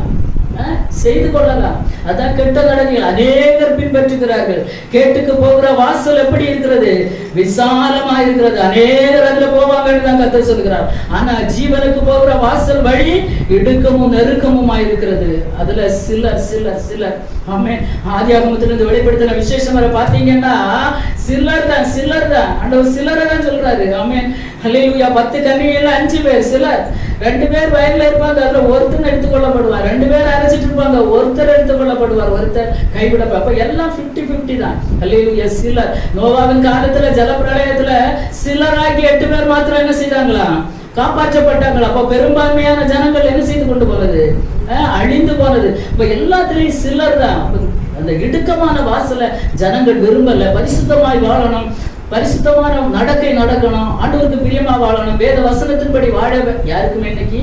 செய்து கொள்ளலாம். அதான் கெட்ட நடக்கைகள் அநேகர் பின்பற்றுகிறார்கள். கேட்டுக்கு போகிற வாசல் எப்படி இருக்கிறது, விசாலமா இருக்கிறது. அநேகர் அதுல போவாங்கன்னு தான் கர்த்தர் சொல்கிறார். ஆனா ஜீவனுக்கு போகிற வாசல் வழி இடுக்கமும் நெருக்கமுமா இருக்கிறது. அதுல சிலர் சிலர் சிலர் ஆமென். ஆதியாகமத்திலிருந்து வெளிப்படுத்தின விசேஷம் வரை பாத்தீங்கன்னா சிலர் தான் ஆண்டவர் சிலரை தான் சொல்றாரு. ஆமென். ஹல்லேலூயா. 10 கன்னிகைகள் 5 பேர், சிலர் 2 பேர் வயல்ல இருப்பாங்க, அதுல ஒருத்தர் எடுத்துக்கொள்ளப்படுவார். 2 பேர் அரைச்சிட்டு இருப்பாங்க, ஒருத்தர் எடுத்துக்கொள்ளப்படுவார், ஒருத்தர் கைவிடப்ப. அப்ப எல்லாம் 50-50 தான். ஹல்லேலூயா. சிலர் நோவாவின் காலத்துல ஜலப்பிரளயத்துல சிலராகி 8 பேர் மாத்திரம் என்ன செய்தாங்களா, காப்பாற்றப்பட்டாங்களா. அப்ப பெரும்பான்மையான ஜனங்கள் என்ன செய்து கொண்டு போனது, அழிந்து போனது. இப்ப எல்லாத்திலையும் சிலர் தான். அந்த இடுக்கமான வாசல ஜனங்கள் விரும்பல. பரிசுத்தமாய் வாழணும், பரிசுத்தமான நடக்கை நடக்கணும், ஆண்டவருக்கு பிரியமா வாழணும், வேத வசனத்தின்படி வாழ யாருக்குமே இன்னைக்கு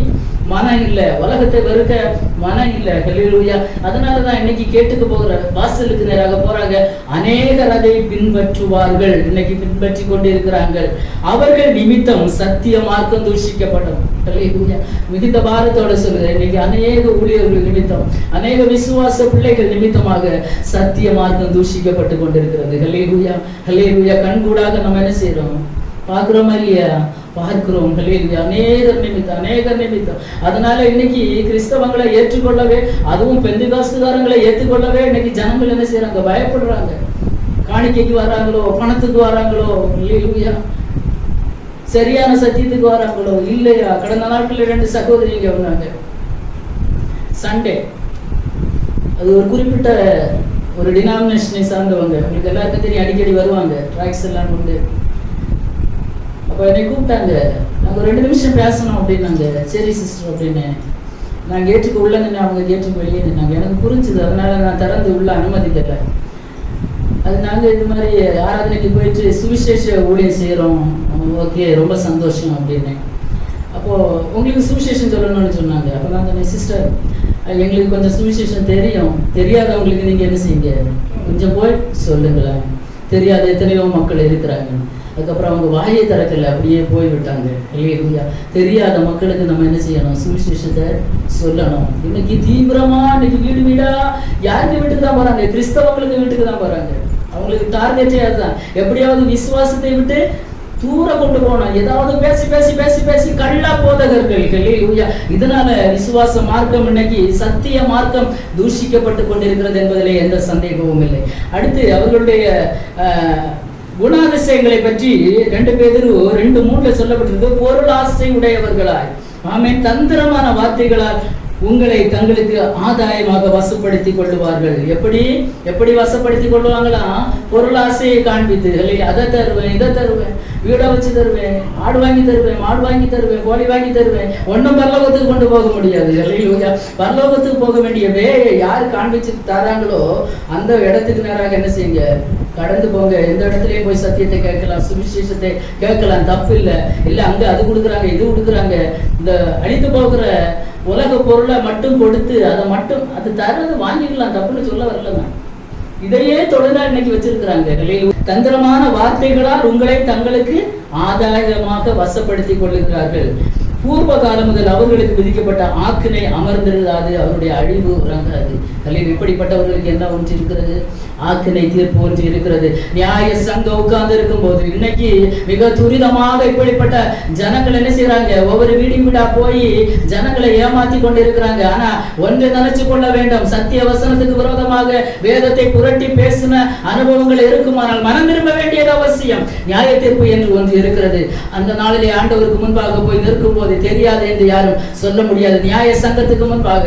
மனம் இல்லை. உலகத்தை வெறுக்க மனம் இல்லை. ஹல்லேலூயா. அதனாலதான் இன்னைக்கு கேட்டுக்கு போகிற வாசலுக்கு நேராக போறாங்க. அநேகர் அதை பின்பற்றுவார்கள், இன்னைக்கு பின்பற்றி கொண்டு இருக்கிறாங்க. அவர்கள் நிமித்தம் சத்திய மார்க்கம் தூஷிக்கப்படும். ஹல்லேலூயா. மிகுந்த பாரத்தோட சொல்லுறேன், இன்னைக்கு அநேக ஊழியர்கள் நிமித்தம், அநேக விசுவாச பிள்ளைகள் நிமித்தமாக சத்திய மார்க்கம் தூஷிக்கப்பட்டு கொண்டிருக்கிறது. ஹல்லேலூயா. ஹல்லேலூயா. கண்கூடாக நம்ம என்ன செய்யறோம், பார்க்கிறோமா இல்லையா, பார்க்கிறோம். ஹல்லேலூயா. அநேகர் நிமித்தம். அதனால இன்னைக்கு கிறிஸ்தவங்களை ஏற்றுக்கொள்ளவே, அதுவும் பெந்தெகோஸ்துகாரங்களை ஏற்றுக்கொள்ளவே இன்னைக்கு ஜனங்கள் என்ன செய்யறாங்க, பயப்படுறாங்க. காணிக்கைக்கு வராங்களோ, பணத்துக்கு வராங்களோ, ஹல்லேலூயா, சரியான சத்தியத்துக்கு வராங்களோ இல்லையா. கடந்த நாட்களில் 2 சகோதரிங்க வந்தாங்க. சண்டே, அது ஒரு குறிப்பிட்ட ஒரு டினாமினேஷனை சார்ந்தவங்க, உங்களுக்கு எல்லாருக்கும் தெரியும், அடிக்கடி வருவாங்க, ட்ராக்ஸ் எல்லாம் கொண்டு. அப்போ என்னை கூப்பிட்டாங்க, நாங்கள் 2 நிமிஷம் பேசணும் அப்படின்னாங்க. சரி சிஸ்டர் அப்படின்னு நான் கேட்டுக்கு உள்ள நின்று, அவங்க கேட்டுக்கு வெளியே நின்னாங்க. எனக்கு புரிஞ்சுது, அதனால நான் திறந்து உள்ள அனுமதிக்கலை. அது நாங்கள் இது மாதிரி ஆராதனைக்கு போயிட்டு சுவிசேஷ ஊழியம் செய்கிறோம், ஓகே ரொம்ப சந்தோஷம் அப்படின்னு. அப்போது உங்களுக்கு சுவிசேஷம் சொல்லணும்னு சொன்னாங்க. அப்போ நான் சொன்னேன், சிஸ்டர் எங்களுக்கு கொஞ்சம் சுவிசேஷம் தெரியும், தெரியாதவங்களுக்கு நீங்கள் என்ன செய்யுங்க, கொஞ்சம் போய் சொல்லுங்களேன். தெரியாத எத்தனையோ மக்கள் இருக்கிறாங்க. அதுக்கப்புறம் அவங்க வாயை திறக்கல, அப்படியே போய்விட்டாங்க. இல்லையா? தெரியாத மக்களுக்கு நம்ம என்ன செய்யணும்? சுவிசேஷத்தை சொல்லணும். இன்னைக்கு தீவிரமா இன்னைக்கு வீடு வீடா யாருக்கு வீட்டுக்கு தான் போறாங்க? கிறிஸ்தவங்களுக்கு வீட்டுக்கு தான் போறாங்க. அவங்களுக்கு டார்கெட்டே அதுதான். எப்படியாவது விசுவாசத்தை விட்டு தூரம் கொண்டு போனோம். ஏதாவது பேசி பேசி பேசி பேசி கள்ளா போதகர்கள். இதனால விசுவாச மார்க்கம் இன்னைக்கு சத்திய மார்க்கம் தூஷிக்கப்பட்டு கொண்டிருக்கிறது என்பதிலே எந்த சந்தேகமும் இல்லை. அடுத்து அவர்களுடைய குணாதிசயங்களை பற்றி 2 பேதுரு 2:3 சொல்லப்பட்டிருக்கு. பொருள் ஆசை உடையவர்களாய், ஆமென், தந்திரமான வார்த்தைகளால் உங்களை தங்களுக்கு ஆதாயமாக வசப்படுத்திக் கொள்ளுவார்கள். எப்படி வசப்படுத்திக் கொள்ளுவாங்களா? பொருள் ஆசையை காண்பித்து, அதை தருவேன், இதை தருவேன், வீடை வச்சு தருவேன், ஆடு வாங்கி தருவேன், மாடு வாங்கி தருவேன், கோழி வாங்கி தருவேன். ஒன்றும் பரலோகத்துக்கு கொண்டு போக முடியாது. பரலோகத்துக்கு போக வேண்டிய வேலையை யார் காண்பிச்சு தராங்களோ அந்த இடத்துக்கு நேராக என்ன செய்யுங்க? கடந்து போங்க. எந்த இடத்துலயும் போய் சத்தியத்தை கேட்கலாம், சுவிசேஷத்தை கேட்கலாம், தப்பு இல்லை. அங்க அது கொடுக்குறாங்க, இது கொடுக்குறாங்க. இந்த அழித்து போகிற உலக பொருளை மட்டும் கொடுத்து அதை மட்டும் அது தர்றது வாங்கிக்கலாம், தப்புன்னு சொல்ல வரலங்க. இதையே தொழிலா இன்னைக்கு வச்சிருக்கிறாங்க. தந்திரமான வார்த்தைகளால் உங்களை தங்களுக்கு ஆதாயமாக வசப்படுத்திக் கொள்ளுகிறார்கள். பூர்வ காலம் முதல் அவர்களுக்கு விதிக்கப்பட்ட ஆக்கினை அமர்ந்திருக்காது, அவருடைய அழிவு உறங்காது. இப்படிப்பட்டவர்களுக்கு என்ன ஒன்று இருக்கிறது? ஆக்கினை தீர்ப்பு ஒன்று இருக்கிறது. நியாய சங்கம் உட்கார்ந்து இருக்கும் போது இன்னைக்கு மிக துரிதமாக இப்படிப்பட்ட ஜனங்கள் என்ன செய்யறாங்க? ஒவ்வொரு வீடா போய் ஜனங்களை ஏமாத்தி கொண்டு இருக்கிறாங்க. ஆனா ஒன்றை நினைச்சு கொள்ள வேண்டும், சத்திய வசனத்துக்கு விரோதமாக வேதத்தை புரட்டி பேசின அனுபவங்கள் இருக்குமானால் மனம் திரும்ப வேண்டியது அவசியம். நியாய தீர்ப்பு என்று ஒன்று இருக்கிறது. அந்த நாளிலே ஆண்டவருக்கு முன்பாக போய் நிற்கும் போது தெரியாது என்று யாரும் சொல்ல முடியாது. நியாய சங்கத்துக்கு முன்பாக,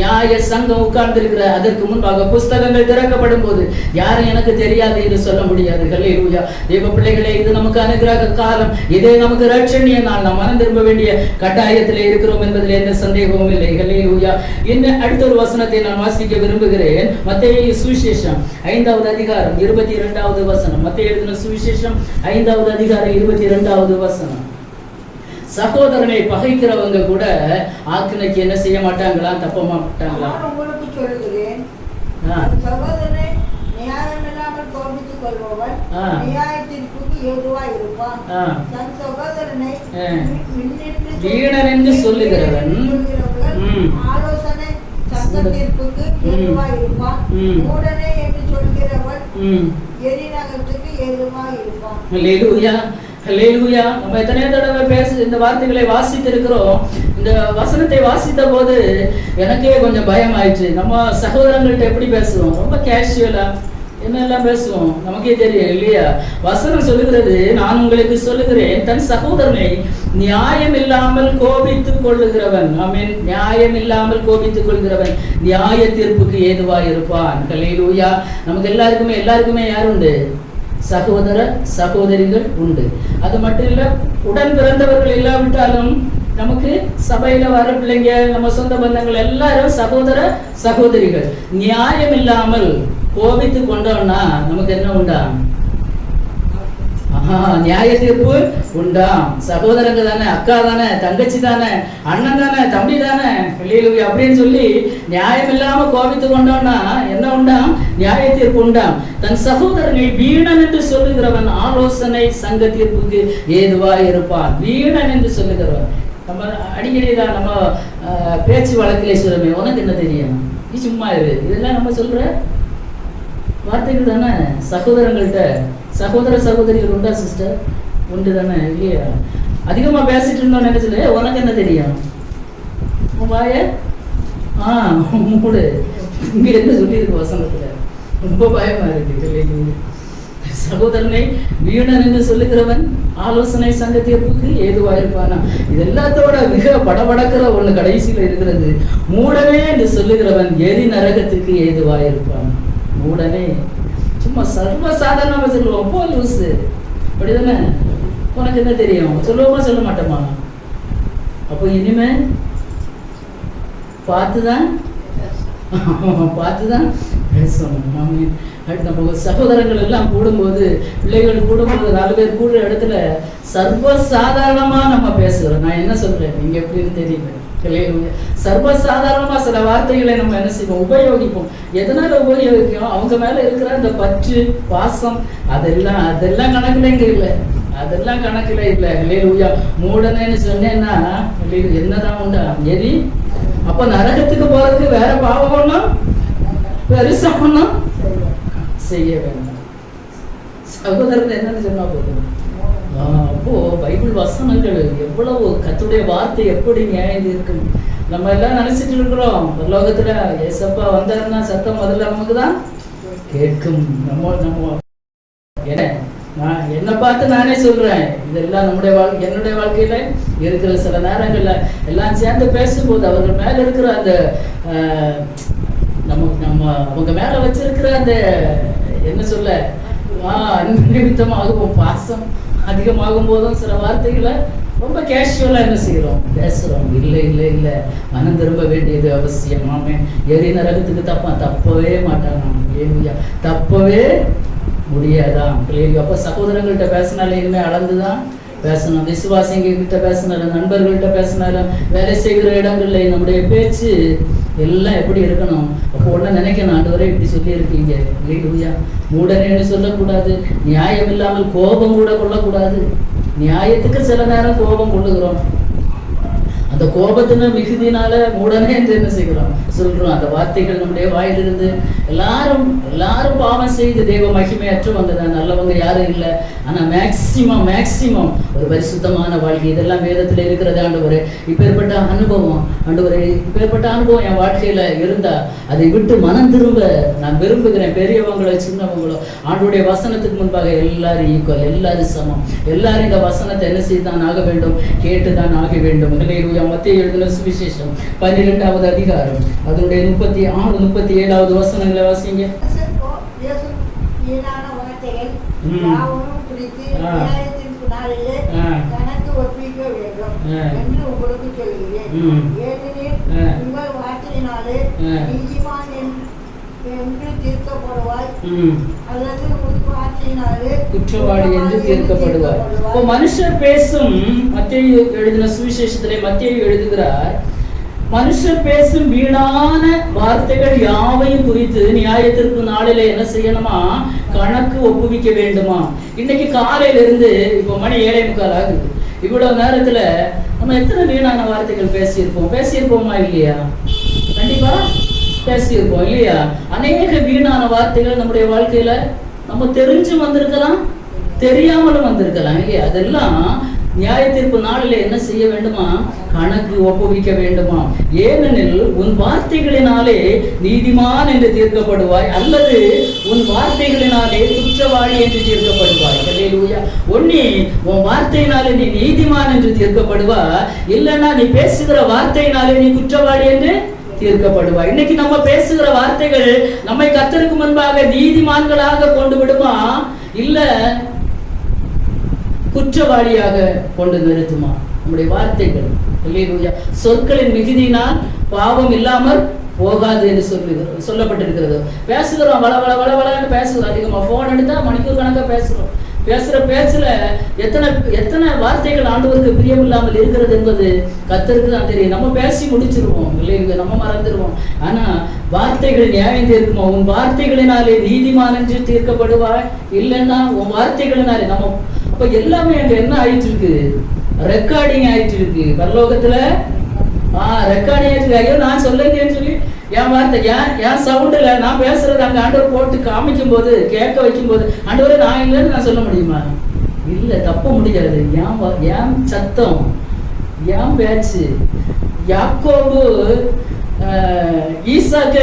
நியாய சங்கம் உட்கார்ந்து இருக்கிற அதற்கு முன்பாக புஸ்தகங்கள் திறக்கப்படும் போது யாரும் எனக்கு தெரியாது என்று சொல்ல முடியாது. தேவ பிள்ளைகளே, இது நமக்கு அனுகிரக காலம், இதே நமக்கு ரட்சணிய நாள். நாம் மனம் திரும்ப வேண்டிய கட்டாயத்திலே இருக்கிறோம் என்பதில் எந்த சந்தேகமும் இல்லை. இன்னும் அடுத்த ஒரு வசனத்தை நான் வாசிக்க விரும்புகிறேன். மத்தேயு சுவிசேஷம் 5வது அதிகாரம் 22வது வசனம். மத்தேயு எழுதின சுவிசேஷம் 5வது அதிகாரம் 22வது வசனம். சகோதரனை பகைக்கிறவங்க கூட ஆக்கினைக்கு என்ன செய்ய மாட்டாங்களா? தப்ப மாட்டாங்களா? உங்களுக்கு சொல்லுகிறேன், சகோதரனை நியாயமில்லாமல் கோபித்துக் கொள்பவன் நியாயத்திற்கு ஏதுவாய் இருப்பான். தன் சகோதரனை வீணன் என்று சொல்லுகிறவன் ஆலோசனை சங்கத்திற்கு ஏதுவாய் இருப்பான். மூடனே என்று சொல்கிறவன் எரிநகரத்துக்கு ஏதுவாய் இருப்பான். அல்லேலூயா, அல்லேலூயா. நம்ம எத்தனை தடவை இந்த வார்த்தைகளை வாசித்து இருக்கிறோம். இந்த வசனத்தை வாசித்த போது எனக்கே கொஞ்சம் பயம் ஆயிடுச்சு. நம்ம சகோதரங்கள்ட்ட எப்படி பேசுவோம்? ரொம்ப கேஷுவலா என்னெல்லாம் பேசுவோம், நமக்கே தெரியும் இல்லையா? வசனம் சொல்லுகிறது, நான் உங்களுக்கு சொல்லுகிறேன், தன் சகோதரனை நியாயம் இல்லாமல் கோபித்துக் கொள்ளுகிறவன், ஆமென், நியாயம் இல்லாமல் கோபித்துக் கொள்கிறவன் நியாய தீர்ப்புக்கு ஏதுவாய் இருப்பான். அல்லேலூயா. நமக்கு எல்லாருக்குமே யார் உண்டு? சகோதர சகோதரிகள் உண்டு. அது மட்டும் இல்ல, உடன் பிறந்தவர்கள் இல்லாவிட்டாலும் நமக்கு சபையில வர பிள்ளைங்க, நம்ம சொந்த பந்தங்கள் எல்லாரும் சகோதர சகோதரிகள். நியாயம் இல்லாமல் கோபித்து கொண்டோம்னா நமக்கு என்ன உண்டாம்? நியாய தீர்ப்பு உண்டாம். சகோதரங்க தானே, அக்கா தானே, தங்கச்சி தானே, அண்ணன் தானே, தம்பி தானே, அப்படின்னு சொல்லி நியாயம் இல்லாம கோபித்து கொண்டோம்னா என்ன உண்டாம்? நியாய தீர்ப்பு உண்டாம். தன் சகோதரனை வீணன் என்று சொல்லுகிறவன் ஆலோசனை சங்க தீர்ப்புக்கு ஏதுவா இருப்பான். வீணன் என்று சொல்லுகிறவன். நம்ம அடிக்கடிதான் நம்ம பேச்சு வழக்கிலே சொல்லுமே, உனக்கு என்ன தெரியும், நீ சும்மா இரு, இதெல்லாம் நம்ம சொல்ற வார்த்தைகள் தானே. சகோதரங்கள்ட்ட சகோதர சகோதரிகள் உண்டா சிஸ்டர்? உண்டு தானே, இல்லையா? அதிகமா பேசிட்டு இருந்தோம் நினைச்சல, உனக்கு என்ன தெரியும், வாய மூடு, இங்க என்ன சொல்லி இருக்கு வசனத்துல? ரொம்ப பயமா இருக்கு. சகோதரனை வீணன் என்று சொல்லுகிறவன் ஆலோசனை சங்க தீர்ப்புக்கு ஏதுவாயிருப்பானா. இது எல்லாத்தோட மிக படபடக்கிற ஒண்ணு கடைசியில இருக்கிறது. மூடனே என்று சொல்லுகிறவன் எரி நரகத்துக்கு ஏதுவாயிருப்பான். மூடனே சும்மா சர்வ சாதாரணமா சொல்லுவோம், போ லூசு, அப்படிதானே, உனக்கு என்ன தெரியும் சொல்லுவோமா சொல்ல மாட்டோமா? அப்போ இனிமே பார்த்துதான் பேசணும். நம்ம சகோதரங்கள் எல்லாம் கூடும்போது, பிள்ளைகள் கூடும்போது, 4 பேர் கூடுற இடத்துல சர்வ சாதாரணமா நம்ம பேசுகிறோம். நான் என்ன சொல்றேன், நீங்க எப்படின்னு தெரியல. சர்வசாதாரணமா சில வார்த்தைகளை நம்ம என்ன செய்வோம், உபயோகிப்போம். எதனால உபயோகிக்கும்? அவங்க மேல இருக்கிற அந்த பற்று, பாசம், அதெல்லாம் கணக்குல இங்க இல்லை, அதெல்லாம் கணக்குல இல்லை. ஹல்லேலூயா. மூடனேன்னு சொன்னேன்னா என்னதான் உண்டா எதி? அப்ப நரகத்துக்கு போறதுக்கு வேற பாவம் ஒண்ணும் பெருசா ஒண்ணும் செய்ய வேண்டாம். சகோதரன் என்னன்னு சொன்னா போதும். அப்போ பைபிள் வசனங்கள் எவ்வளவு, கர்த்தருடைய வார்த்தை எப்படி நியாயம் இருக்கும். நம்ம எல்லாம் நினைச்சிட்டு இருக்கிறோம் பரலோகத்துல ஏசப்பா வந்தாருன்னா சத்தம் முதல்ல நமக்கு தான் கேட்கும். நம்ம நான் என்னை பார்த்து நானே சொல்றேன், இதெல்லாம் என்னுடைய வாழ்க்கையில இருக்கிற சில நேரங்கள்ல எல்லாம் சேர்ந்து பேசும்போது அவர்கள் மேல இருக்கிற அந்த நம்ம அவங்க மேல வச்சிருக்கிற அந்த என்ன சொல்ல நிமித்தமாகவும் பாசம் அதிகமாகும் போதும் சில வார்த்தைகளை ரொம்ப கேஷுவலா என்ன செய்யறோம், பேசுறோம். இல்லை மனம் திரும்ப வேண்டியது அவசியம். ஆமே, எரி நரகத்துக்கு தப்பவே மாட்டாங்க, தப்பவே முடியாதான். அப்ப சகோதரங்கள்கிட்ட பேசினாலும் இனிமே அளந்துதான் பேசணும். விசுவாசிங்க கிட்ட பேசினாலும், நண்பர்கள்ட்ட பேசினாலும், வேலை செய்கிற இடங்கள்ல நம்முடைய பேச்சு எல்லாம் எப்படி இருக்கணும்? அப்போ உடனே நினைக்கணும், ஆண்டவரே இப்படி சொல்லி இருக்கீங்க இல்லையா, மூடனேன்னு சொல்லக்கூடாது, நியாயம் இல்லாமல் கோபம் கூட கொள்ளக்கூடாது. நியாயத்துக்கு சில நேரம் கோபம் கொள்ளுகிறோம், அந்த கோபத்தின மிகுதினால மூடனே என்று என்ன செய்கிறோம் சொல்றோம். அந்த வார்த்தைகள் நம்முடைய வாயிலிருந்து எல்லாரும் பாவம் செய்து தெய்வ மகிமையற்று வந்தது. நல்லவங்க யாரும் இல்லை. ஆனா மேக்சிமம் ஒரு பரிசுத்தமான வாழ்க்கை, இதெல்லாம் வேதத்துல இருக்கிறது. ஆண்டவரே இப்பேற்பட்ட அனுபவம் என் வாழ்க்கையில இருந்தா அதை விட்டு மனம் திரும்ப நான் விரும்புகிறேன். பெரியவங்களோ சின்னவங்களோ ஆண்டவருடைய வசனத்துக்கு முன்பாக எல்லாரும் ஈக்குவல், எல்லாரும் சமம். எல்லாரும் இந்த வசனத்தை என்ன செய்துதான் ஆக வேண்டும், கேட்டுதான் ஆக வேண்டும். மத்தேயு எழுதின சுவிசேஷம் 12வது அதிகாரம் அதனுடைய 36, 37வது வசனங்களை வாசிங்க. கணக்கு ஒப்பிக்க வேண்டும் என்று உங்களுக்கு சொல்கிறேன். ஏனெனில் உங்கள் வார்த்தையினாலே நீதிமான் என்று தீர்க்கப்படுவாய், அல்லது உன் வார்த்தையினாலே குற்றவாளி என்று தீர்க்கப்படுவார். இப்போ மனுஷர் பேசும், மத்தேயு எழுதின சுவிசேஷத்திலே மத்தேயு எழுதுகிறார், மனுஷர் பேசும் வீணான வார்த்தைகள் யாவையும் குறித்து நியாயத்திற்கு நாளிலே என்ன செய்யணுமா, கணக்கு ஒப்புவிக்க வேண்டுமா. இன்னைக்கு காலையில இருந்து இப்போ மணி 7:45 ஆகுது. இவ்வளவு நேரத்துல நம்ம எத்தனை வீணான வார்த்தைகள் பேசியிருப்போமா இல்லையா? கண்டிப்பா பேசியிருப்போம் இல்லையா? அநேக வீணான வார்த்தைகள் நம்முடைய வாழ்க்கையில நம்ம தெரிஞ்சு வந்திருக்கலாம், தெரியாமலும் வந்திருக்கலாம் இல்லையா? அதெல்லாம் நியாயத்திற்கு நாளிலே என்ன செய்ய வேண்டுமா, கணக்கு ஒப்புவிக்க வேண்டுமா. ஏனெனில் உன் வார்த்தைகளினாலே நீதிமான் என்று தீர்க்கப்படுவாய், அல்லது உன் வார்த்தைகளினாலே குற்றவாளி என்று தீர்க்கப்படுவாய். அல்லேலூயா. ஒண்ணி உன் வார்த்தையினாலே நீ நீதிமான் என்று தீர்க்கப்படுவா, இல்லைன்னா நீ பேசுகிற வார்த்தையினாலே நீ குற்றவாளி என்று தீர்க்கப்படுவாய். இன்னைக்கு நம்ம பேசுகிற வார்த்தைகள் நம்மை கர்த்தருக்கு முன்பாக நீதிமான்களாக கொண்டு விடுமா, இல்ல குற்றவாளியாக கொண்டு நிறுத்துமா? நம்முடைய வார்த்தைகள் அல்லேலூயா. சொற்களின் மிகுதியினால் பாவம் இல்லாமல் போகாது என்று சொல்லப்பட்டிருக்கிறது. பேசுகிறோம், வளவளன்னு பேசுகிறோம், அதிகமா போன் எடுத்தா மணிக்கூர் கணக்கா பேசுறோம். பேசுற பேச்சுல எத்தனை வார்த்தைகள் ஆண்டவருக்கு பிரியம் இல்லாமல் இருக்கிறது என்பது கர்த்தருக்கு தான் தெரியும். நம்ம பேசி முடிச்சிருவோம் இல்லைங்க, நம்ம மறந்துடுவோம். ஆனா வார்த்தைகள் நியாயம் தீர்க்குமா? உன் வார்த்தைகளினாலே நீதிமான் என்று தீர்க்கப்படுவாய், இல்லைன்னா உன் வார்த்தைகளினாலே நம்ம அப்ப எல்லாமே அங்க என்ன ஆயிட்டு இருக்கு, ரெக்கார்டிங் ஆயிட்டு இருக்கு பரலோகத்துல. ரெக்கார்டிங் ஆயிட்டு இருக்கு. ஐயோ நான் சொல்லலையேன்னு சொல்லி என் வார்த்தை என் சவுண்டுல நான் பேசுறது அங்க ஆண்டவர் போட்டு காமிக்கும் போது, கேட்க வைக்கும் போது, ஆண்டவரே நான் இல்லைன்னு நான் சொல்ல முடியுமா? இல்ல, தப்ப முடியாது. ஏன் சத்தம், ஏன் பேச்சு. யாக்கோபு ஈசாக்க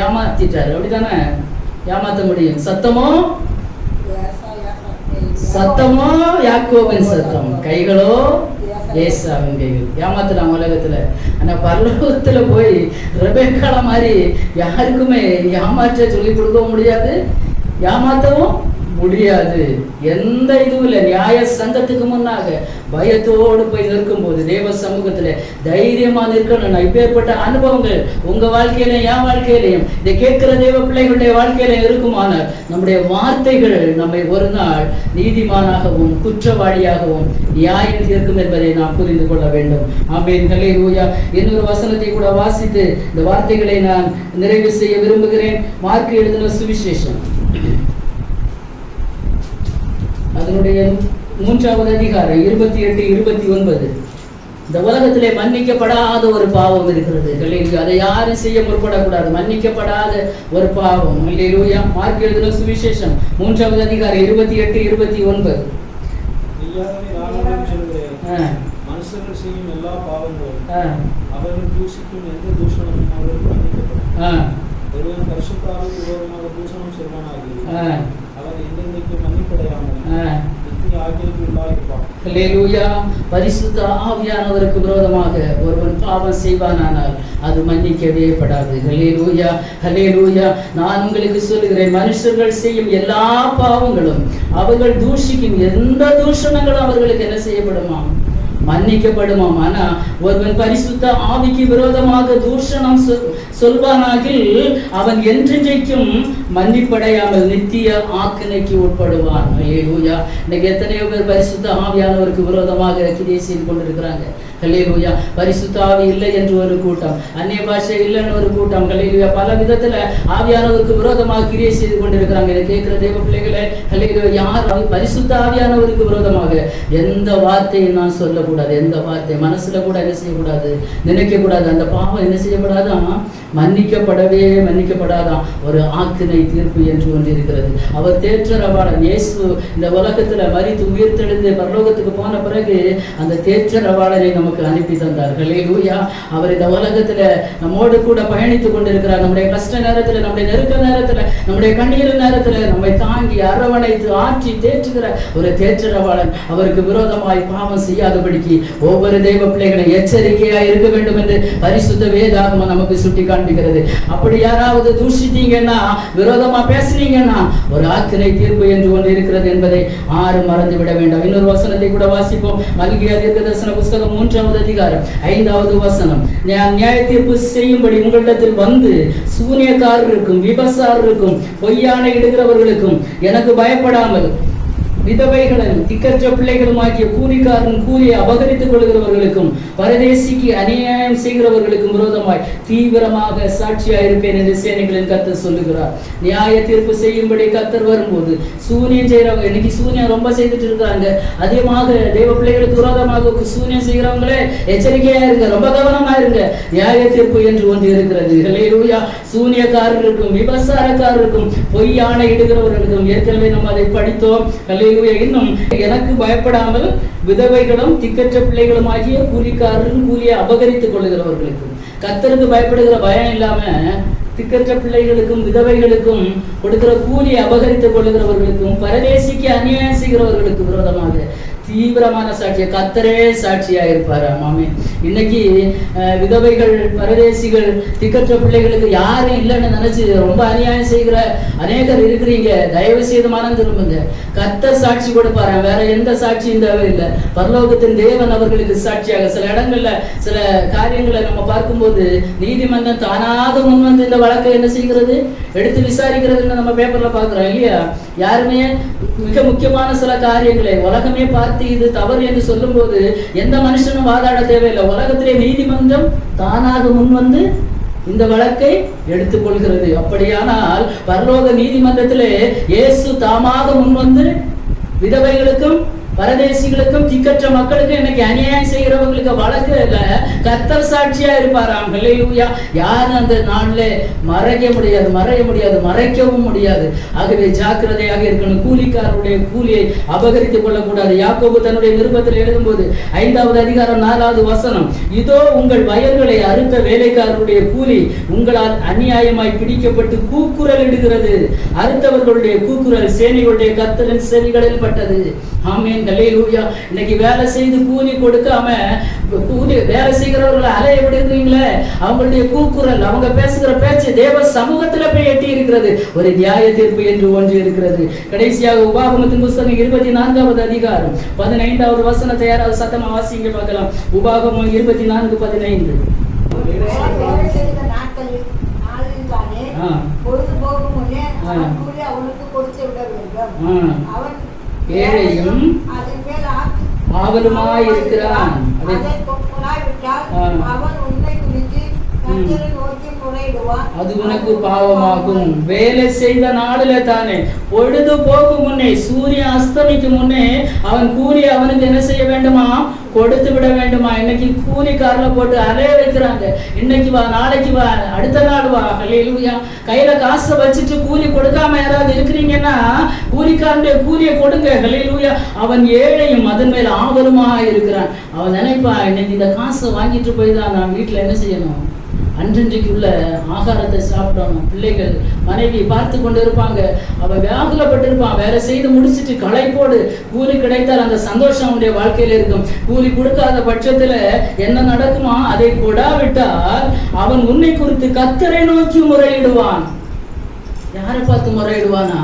ஏமாத்திட்டாரு, அப்படித்தானே? ஏமாத்த முடியும். சத்தமோ யாக்கோபின் சத்தம், கைகளோ ஏசாவின் கைகள். ஏமாத்தலாம் உலகத்துல. ஆனா பரலோகத்துல போய் ரெபெக்காள மாதிரி யாருக்குமே ஏமாற்ற சொல்லி கொடுக்கவும் முடியாது, ஏமாத்தவும் முடியாது. எந்த இதுவும் இல்லை. நியாய சங்கத்துக்கு முன்னாக பயத்தோடு போய் நிற்கும் போது தேவ சமூகத்துல தைரியமா நிற்கணும். இப்பேற்பட்ட அனுபவங்கள் உங்க வாழ்க்கையிலையும் என் வாழ்க்கையிலையும் இதை கேட்கிற தேவ பிள்ளைகளுடைய வாழ்க்கையில இருக்குமானால் நம்முடைய வார்த்தைகள் நம்மை ஒரு நாள் நீதிமானாகவும் குற்றவாளியாகவும் நியாயம் தீர்க்கும் என்பதை நாம் புரிந்து கொள்ள வேண்டும். ஆமென். ஹல்லேலூயா. இன்னொரு வசனத்தை கூட வாசித்து இந்த வார்த்தைகளை நான் நிறைவு செய்ய விரும்புகிறேன். மார்க் எழுதின சுவிசேஷம் அதனுடைய 3வது அதிகாரம் 28, 29. இந்த உலகத்திலே மன்னிக்கப்படாத ஒரு பாவம் இருக்கிறது. அதை யாரும் செய்ய முற்படக்கூடாது. மன்னிக்கப்படாத ஒரு பாவம். அல்லேலூயா. மார்க் எழுதின சுவிசேஷம் 3வது அதிகாரம் 28, 29. மனுஷர்கள் செய்யும் எல்லா பாவங்களும் அவர்கள் தூஷிக்கும் எந்த தூஷணமும் அவர்களுக்கு மன்னிக்கப்படும். ஒருவன் பரிசுத்தாவிற்கு விரோதமாக தூஷணம் செய்வானாகி அவன் எந்தெந்தைக்கு மன்னிப்படையாமல் நித்திய ஆக்கிரமிப்பு உள்ளாயிருப்பான். அல்லேலூயா. பரிசுத்த ஆவியானவருக்கு விரோதமாக ஒருவன் பாவம் செய்வானானால் அது மன்னிக்கவே படாது. அல்லேலூயா. அல்லேலூயா. நான் உங்களுக்கு சொல்லுகிறேன், மனுஷர்கள் செய்யும் எல்லா பாவங்களும் அவர்கள் தூஷிக்கும் எந்த தூஷணங்களும் அவர்களுக்கு என்ன செய்யப்படுமா? மன்னிக்கப்படுமாம். ஆனா ஒருவன் பரிசுத்த ஆவிக்கு விரோதமாக தூஷணம் சொல்வானாகில் அவன் என்றென்றைக்கும் மன்னிப்படையாமல் நித்திய ஆக்கினைக்கு உட்படுவான். அல்லேலூயா. இன்னைக்கு எத்தனையோ பேர் பரிசுத்த ஆவியானவருக்கு விரோதமாக கிரியை செய்து கொண்டிருக்கிறாங்க. அல்லேலூயா. பரிசுத்த ஆவி இல்லை என்று ஒரு கூட்டம், அந்நிய பாஷை இல்லைன்னு ஒரு கூட்டம். அல்லேலூயா. பல விதத்துல ஆவியானவருக்கு விரோதமாக கிரியை செய்து கொண்டிருக்கிறாங்க. இதை கேட்கிற தேவ பிள்ளைகளை, அல்லேலூயா, யார் பரிசுத்த ஆவியானவருக்கு விரோதமாக எந்த வார்த்தையும் நான் சொல்லக்கூடாது. எந்த வார்த்தை மனசுல கூட என்ன செய்யக்கூடாது, நினைக்க கூடாது. அந்த பாவம் என்ன செய்யப்படாதான்? மன்னிக்கப்படாதான். ஒரு ஆக்கினை தீர்ப்பு என்று ஒன்று இருக்கிறது. அவர் தேற்றரவாளன் இயேசு இந்த உலகத்துல மரித்து உயிர்த்தெழுந்து பரலோகத்துக்கு போன பிறகு அந்த தேற்றரவாளனை நமக்கு அனுப்பி தந்தார். அல்லேலூயா. அவர் இந்த உலகத்துல நம்மோடு கூட பயணித்துக் கொண்டிருக்கிறார். நம்முடைய கஷ்ட நேரத்துல, நம்முடைய நெருக்க நேரத்துல, நம்முடைய கண்ணீர் நேரத்துல நம்மை தாங்கி அரவணைத்து ஆற்றி தேற்றுகிற ஒரு தேற்றரவாளன். அவருக்கு விரோதமாய் பாவம் செய்யாதபடிக்கு ஒவ்வொரு தெய்வ பிள்ளைகளை எச்சரிக்கையா இருக்க வேண்டும் என்று பரிசுத்த வேதாகமம் நமக்கு சுட்டி காண்பிக்கிறது. அப்படி யாராவது தூஷித்தீங்கன்னா, விரோதமா பேசுனீங்கன்னா ஒரு ஆக்கினை தீர்ப்பு என்று ஒன்று இருக்கிறது என்பதை யாரும் மறந்து விட வேண்டாம். இன்னொரு வசனத்தை கூட வாசிப்போம். மல்கியா தீர்க்கதரிசன புஸ்தகம் 3வது அதிகாரம் 5வது வசனம். நியாய தீர்ப்பு செய்யும்படி உங்களிடத்தில் வந்து சூனியக்காரருக்கும் விபசாரருக்கும் பொய்யானை இடுகிறவர்களுக்கும் எனக்கு பயப்படாமல் விதவைகளும் திக்கற்ற பிள்ளைகளும் ஆகிய கூலிக்காரன் கூலியை அபகரித்துக் கொள்கிறவர்களுக்கும் பரதேசிக்கு அநியாயம் செய்கிறவர்களுக்கும் விரோதமாய் தீவிரமாக சாட்சியாயிருப்பேன் என்று சேனைகளின் கர்த்தர் சொல்லுகிறார். நியாய தீர்ப்பு செய்யும்படி கர்த்தர் வரும்போது சூனியம் செய்கிறவங்க, இன்னைக்கு சூனியம் ரொம்ப செய்துட்டு இருக்காங்க. அதிகமாக தேவ பிள்ளைகளுக்கு விரோதமாக சூனியம் செய்கிறவங்களே எச்சரிக்கையா இருங்க, ரொம்ப கவனமா இருங்க. நியாய தீர்ப்பு என்று ஒன்று இருக்கிறது. அல்லேலூயா. சூனியக்காரருக்கும் விபசாரக்காரருக்கும் பொய்யானை இடுகிறவர்களுக்கும் ஏற்கனவே நம்ம அதை படித்தோம். இன்னும் எனக்கு பயப்படாமல் விதவைகளும் திக்கற்ற பிள்ளைகளும் ஆகிய கூலிக்காரரும் கூலியை அபகரித்துக் கொள்ளுகிறவர்களுக்கும். கர்த்தருக்கு பயப்படுகிற பயம் இல்லாம திக்கற்ற பிள்ளைகளுக்கும் விதவைகளுக்கும் கொடுக்கிற கூலியை அபகரித்துக் கொள்ளுகிறவர்களுக்கும் பரதேசிக்கு அநியாயம் செய்கிறவர்களுக்கு விரோதமாக தீவிரமான சாட்சியை கர்த்தரே சாட்சியா இருப்பாரு. ஆமாமே. இன்னைக்கு விதவைகள், பரதேசிகள், திக்கற்ற பிள்ளைகளுக்கு யாரும் இல்லைன்னு நினைச்சு ரொம்ப அநியாயம் செய்கிற அநேகர் இருக்கிறீங்க. தயவு செய்து மனம் திரும்புங்க. கர்த்தர் சாட்சி கொடுப்பாரு. வேற எந்த சாட்சியும் தேவையில்லை. பரலோகத்தின் தேவன் அவர்களுக்கு சாட்சியாக சில இடங்கள்ல சில காரியங்களை நம்ம பார்க்கும்போது நீதிமன்றம் தானாக முன் வந்து இந்த வழக்கை என்ன செய்கிறது, எடுத்து விசாரிக்கிறதுன்னு நம்ம பேப்பர்ல பாக்குறோம் இல்லையா? யாருமே மிக முக்கியமான சில காரியங்களை உலகமே பார்த்து இது தவறு என்று சொல்லும் போது எந்த மனுஷனும் வாதாட தேவையில்லை. உலகத்திலே நீதிமன்றம் தானாக முன் வந்து இந்த வழக்கை எடுத்துக்கொள்கிறது. அப்படியானால் பரலோக நீதிமன்றத்திலே இயேசு தாமாக முன் வந்து விதவைகளுக்கும் பரதேசிகளுக்கும் திக்கற்ற மக்களுக்கும் இன்னைக்கு அநியாயம் செய்கிறவங்களுக்கு வழக்கு இல்ல, கர்த்தர் சாட்சியா இருப்பாராம். அல்லேலூயா. யாரும் அந்த நாள்ல மறைய முடியாது, மறைக்கவும் முடியாது. ஆகவே ஜாக்கிரதையாக இருக்கணும். கூலிக்காரருடைய கூலியை அபகரித்துக் கொள்ளக்கூடாது. யாக்கோபு தன்னுடைய நிருபத்தில் எழுதும்போது 5வது அதிகாரம் 4வது வசனம், இதோ உங்கள் வயல்களை அறுத்த வேலைக்காரருடைய கூலி உங்களால் அநியாயமாய் பிடிக்கப்பட்டு கூக்குரல் இடுகிறது. அறுத்தவர்களுடைய கூக்குரல் சேனைகளுடைய கர்த்தரின் செவிகளில் பட்டது. ஆமென். ஆமென் அல்லேலூயா. இன்னைக்கு வேலை செய்து கூலி கொடுக்காம கூலி வேலை செய்கிறவர்களை அலைய விடுறீங்களே, அவங்களுடைய கூக்குரல், அவங்க பேசுகிற பேச்சு தேவ சமூகத்துல போய் எட்டி இருக்கிறது. ஒரு நியாய தீர்ப்பு என்று ஒன்று இருக்கிறது. கடைசியாக உபாகமத்தின் புத்தகம் 24வது அதிகாரம் 15வது வசனத்தை யாராவது சத்தமா வாசிங்க பார்க்கலாம். உபாகமம் 24:15. வேலை செய்த நாட்களில் பொழுது போகும் முன்னே அவன் கூலி அவனுக்கு கொடுத்து விட வேண்டும். அவன் ஏழையும் அதன் மேல் ஆவலுமாயிருக்கிறான். அவன் உன்னை குறித்து கர்த்தரை நோக்கி முறையிடுவான். அது உனக்கு பாவமாகும். வேலை செய்த நாளில தானே பொழுது போகும் முன்னே, சூரியன் அஸ்தமிக்கு முன்னே அவன் கூலி அவனுக்கு என்ன செய்ய வேண்டுமா? கொடுத்து விட வேண்டுமா? இன்னைக்கு கூலிக்காரல போட்டு அலைய வைக்கிறாங்க. இன்னைக்கு வா, நாளைக்கு வா, அடுத்த நாள் வா. அல்லேலூயா. கையில காசை வச்சுட்டு கூலி கொடுக்காம யாராவது இருக்கிறீங்கன்னா கூலிக்காரனுடைய கூலியை கொடுங்க. அல்லேலூயா. அவன் ஏழையும் அதன் மேல் ஆவலுமா இருக்கிறான். அவன் நினைப்பா, இன்னைக்கு இந்த காசை வாங்கிட்டு போய் தான் நான் வீட்டுல என்ன செய்யணும், அன்றன்றைக்கு உள்ள ஆகாரத்தை சாப்பிடணும். பிள்ளைகள் மனைவி பார்த்து கொண்டு இருப்பாங்க. அவன் வியாகுலப்பட்டிருப்பான். வேலை செய்து முடிச்சுட்டு களைப்போடு கூலி கிடைத்தால் அந்த சந்தோஷம் அவனுடைய வாழ்க்கையில இருக்கும். கூலி கொடுக்காத பட்சத்துல என்ன நடக்குமா? அதை கொடாவிட்டால் அவன் உன்னை குறித்து கர்த்தரை நோக்கி முறையிடுவான். யாரை பார்த்து முறையிடுவானா?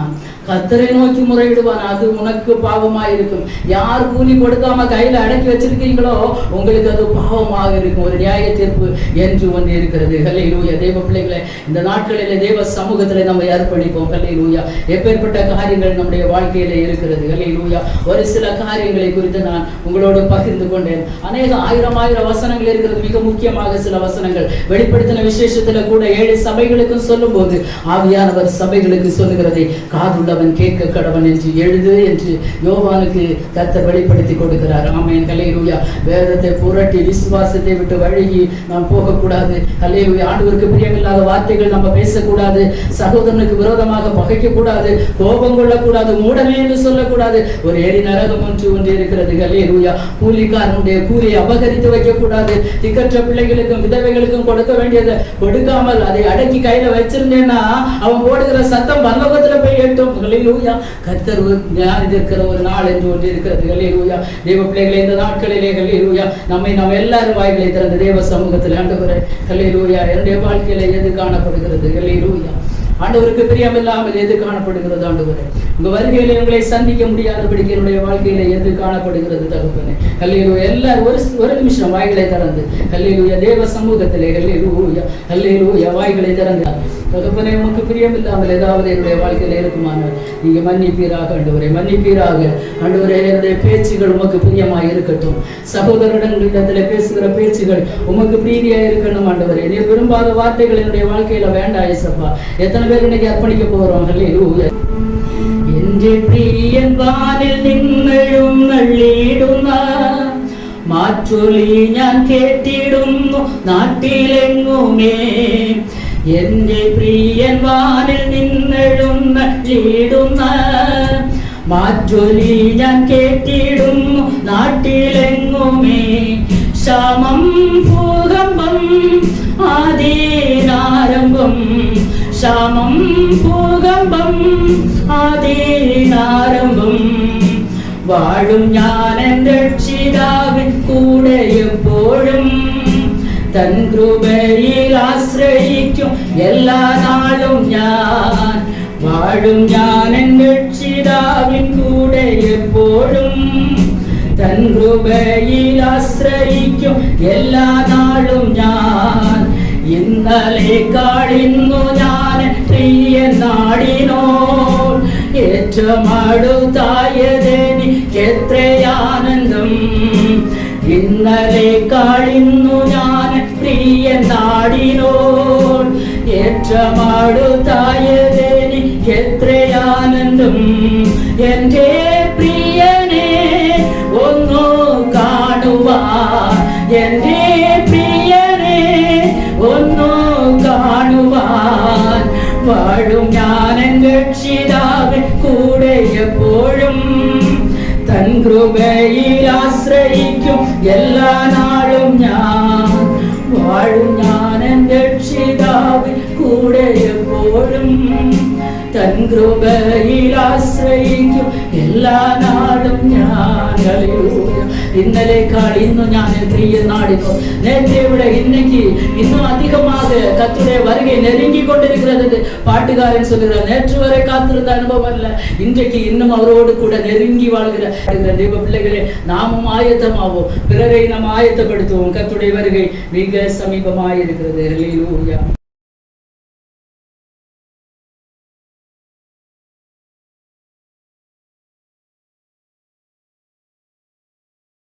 கர்த்தரை நோக்கி முறையிடுவான். அது உனக்கு பாவமா இருக்கும். யார் கூலி கொடுக்காம கையில அடக்கி வச்சிருக்கீங்களோ உங்களுக்கு அது பாவமாக இருக்கும். ஒரு நியாய தீர்ப்பு என்று ஒன்று இருக்கிறது. ஹல்லேலூயா. தேவ பிள்ளைகளை, இந்த நாட்களிலே தேவ சமூகத்துல நம்ம அர்ப்பணிப்போம். ஹல்லேலூயா. எப்பேற்பட்ட காரியங்கள் நம்முடைய வாழ்க்கையில இருக்கிறது. ஹல்லேலூயா. ஒரு சில காரியங்களை குறித்து நான் உங்களோடு பகிர்ந்து கொண்டேன். அநேக ஆயிரம் வசனங்கள் இருக்கிறது. மிக முக்கியமாக சில வசனங்கள் வெளிப்படுத்தின விசேஷத்துல கூட 7 சபைகளுக்கும் சொல்லும் போது ஆவியானவர் சபைகளுக்கு சொல்லுகிறதை காதுள்ள கேட்க கடவன் என்று எழுது என்று யோவானுக்கு கர்த்தர் வெளிப்படுத்தி கொடுக்கிறார். ஆமென் அல்லேலூயா. வேதத்தை புரட்டி விசுவாசத்தை விட்டு வழுகி நாம் போகக்கூடாது. அல்லேலூயா. ஆண்டவருக்கு பிரியமில்லாத வார்த்தைகள் நம்ம பேசக்கூடாது. சகோதரனுக்கு விரோதமாக பகைக்க கூடாது. கோபம் கொள்ளக்கூடாது. மூடனே என்று சொல்லக்கூடாது. ஒரு ஏரி நரகம் ஒன்று இருக்கிறது. அல்லேலூயா. கூலிக்காரனுடைய கூலியை அபகரித்து வைக்க கூடாது. திக்கற்ற பிள்ளைகளுக்கும் விதவைகளுக்கும் கொடுக்க வேண்டியதை கொடுக்காமல் அதை அடக்கி கையில வச்சிருந்தேன்னா அவன் போடுகிற சத்தம் பரலோகத்துல போய் எட்டும். அல்லேலூயா. கர்த்தர் நியாயத்திற்கிற ஒரு நாள் என்று ஒன்று இருக்கிறது. அல்லேலூயா. தேவ பிள்ளைகளை, இந்த நாட்களிலே அல்லேலூயா நம்ம எல்லாரும் வாய்களை திறந்த தேவ சமூகத்தில் ஆண்டவரே, அல்லேலூயா, என்னுடைய வாழ்க்கையில எது காணப்படுகிறது? அல்லேலூயா. ஆண்டவருக்கு பிரியமில்லாமல் எது காணப்படுகிறது? ஆண்டவரே, உங்க வருகையில உங்களை சந்திக்க முடியாதபடிக்கு என்னுடைய வாழ்க்கையில எது காணப்படுகிறது? தகப்பனே, அல்லேலூயா. எல்லாரும் ஒரு நிமிஷம் வாய்களை திறந்து அல்லேலூயா தேவ சமூகத்திலே அல்லேலூயா அல்லேலூயா வாய்களை திறந்து தகப்பனே, உமக்கு பிரியமில்லாமல் ஏதாவது என்னுடைய வாழ்க்கையில இருக்குமானால் நீங்க மன்னிப்பீராக ஆண்டவரே, மன்னிப்பீராக ஆண்டவரே. என்னுடைய பேச்சுகள் உமக்கு பிரியமாய் இருக்கட்டும். சகோதரனிடத்துல பேசுகிற பேச்சுகள் உமக்கு பிரீதியா இருக்கணும் ஆண்டவரே. நீ விரும்பாத வார்த்தைகள் என்னுடைய வாழ்க்கையில வேண்டாம் ஏசப்பா. எத்தனை பேர் இன்னைக்கு அர்ப்பணிக்க போறோம்? அல்லேலூயா. എന്റെ പ്രിയൻ വാനിൽ നിന്നെഴും നള്ളിടുന്ന മാറ്റൊലി ഞാൻ കേട്ടിടുന്നു നാട്ടിലെങ്ങുമേ. എന്റെ പ്രിയൻ വാനിൽ നിന്നെഴും നള്ളിടുന്ന മാറ്റൊലി ഞാൻ കേട്ടിടുന്നു നാട്ടിലെങ്ങുമേ. ശാമം ഭൂകമ്പം ആദീനാരംഭം, ശാമം ഭൂകമ്പം ആദീനാരംഭം. വാഴും ഞാൻ എൻ്റെ രക്ഷിതാവിൻ കൂടെ എപ്പോഴും, തൻ കൃപയിൽ ആശ്രയിക്കും എല്ലാ നാളും ഞാൻ. വാഴും ഞാൻ എൻ്റെ രക്ഷിതാവിൻ കൂടെ എപ്പോഴും, തൻ കൃപയിൽ ആശ്രയിക്കും എല്ലാ നാളും ഞാൻ. ഇന്നലേക്കാൾ ഇന്നു ഞാൻ പ്രിയൻ നാടിനോൾ ഏറ്റവും അടുത്തായതെനിക്കെത്രയാനന്ദം. ഇന്നലേക്കാൾ ഇന്നു ഞാൻ പ്രിയൻ നാടിനോൾ ഏറ്റവും അടുത്തായതെനിക്കെത്രയാനന്ദം. എൻ്റെ പ്രിയനെ ഒന്നു കാണുവാൻ, എൻ്റെ പ്രിയനെ ഒന്നു കാണുവാൻ. വാഴും ഞാൻ എൻ്റെ രക്ഷിതാവിൻ കൂടെ എപ്പോഴും, തൻ കൃപയിൽ ആശ്രയിക്കും എല്ലാ നാളും ഞാൻ. വാഴും ഞാൻ എൻ്റെ രക്ഷിതാവിൻ കൂടെ എപ്പോഴും, തൻ കൃപയിൽ ആശ്രയിക്കും എല്ലാ നാളും ഞാൻ. ഇന്നലേക്കാൾ ഇന്ന് ഞാൻ പ്രിയനാടിപ്പോ നേരത്തെ വിட இன்னைக்கு இன்னும் அதிகமாக கர்த்தருடைய வருகை நெருங்கி கொண்டிருக்கிறது. பாட்டுக்காரன் சொல்லுகிறார், நேற்று வரை காத்திருந்த அனுபவம் அல்ல, இன்றைக்கு இன்னும் அவரோடு கூட நெருங்கி வாழ்கிற தெய்வ பிள்ளைகளே, நாமும் ஆயத்தமாவோம், பிறரை நாம் ஆயத்தப்படுத்துவோம். கர்த்தருடைய வருகை மிக சமீபமாயிருக்கிறது. அல்லேலூயா.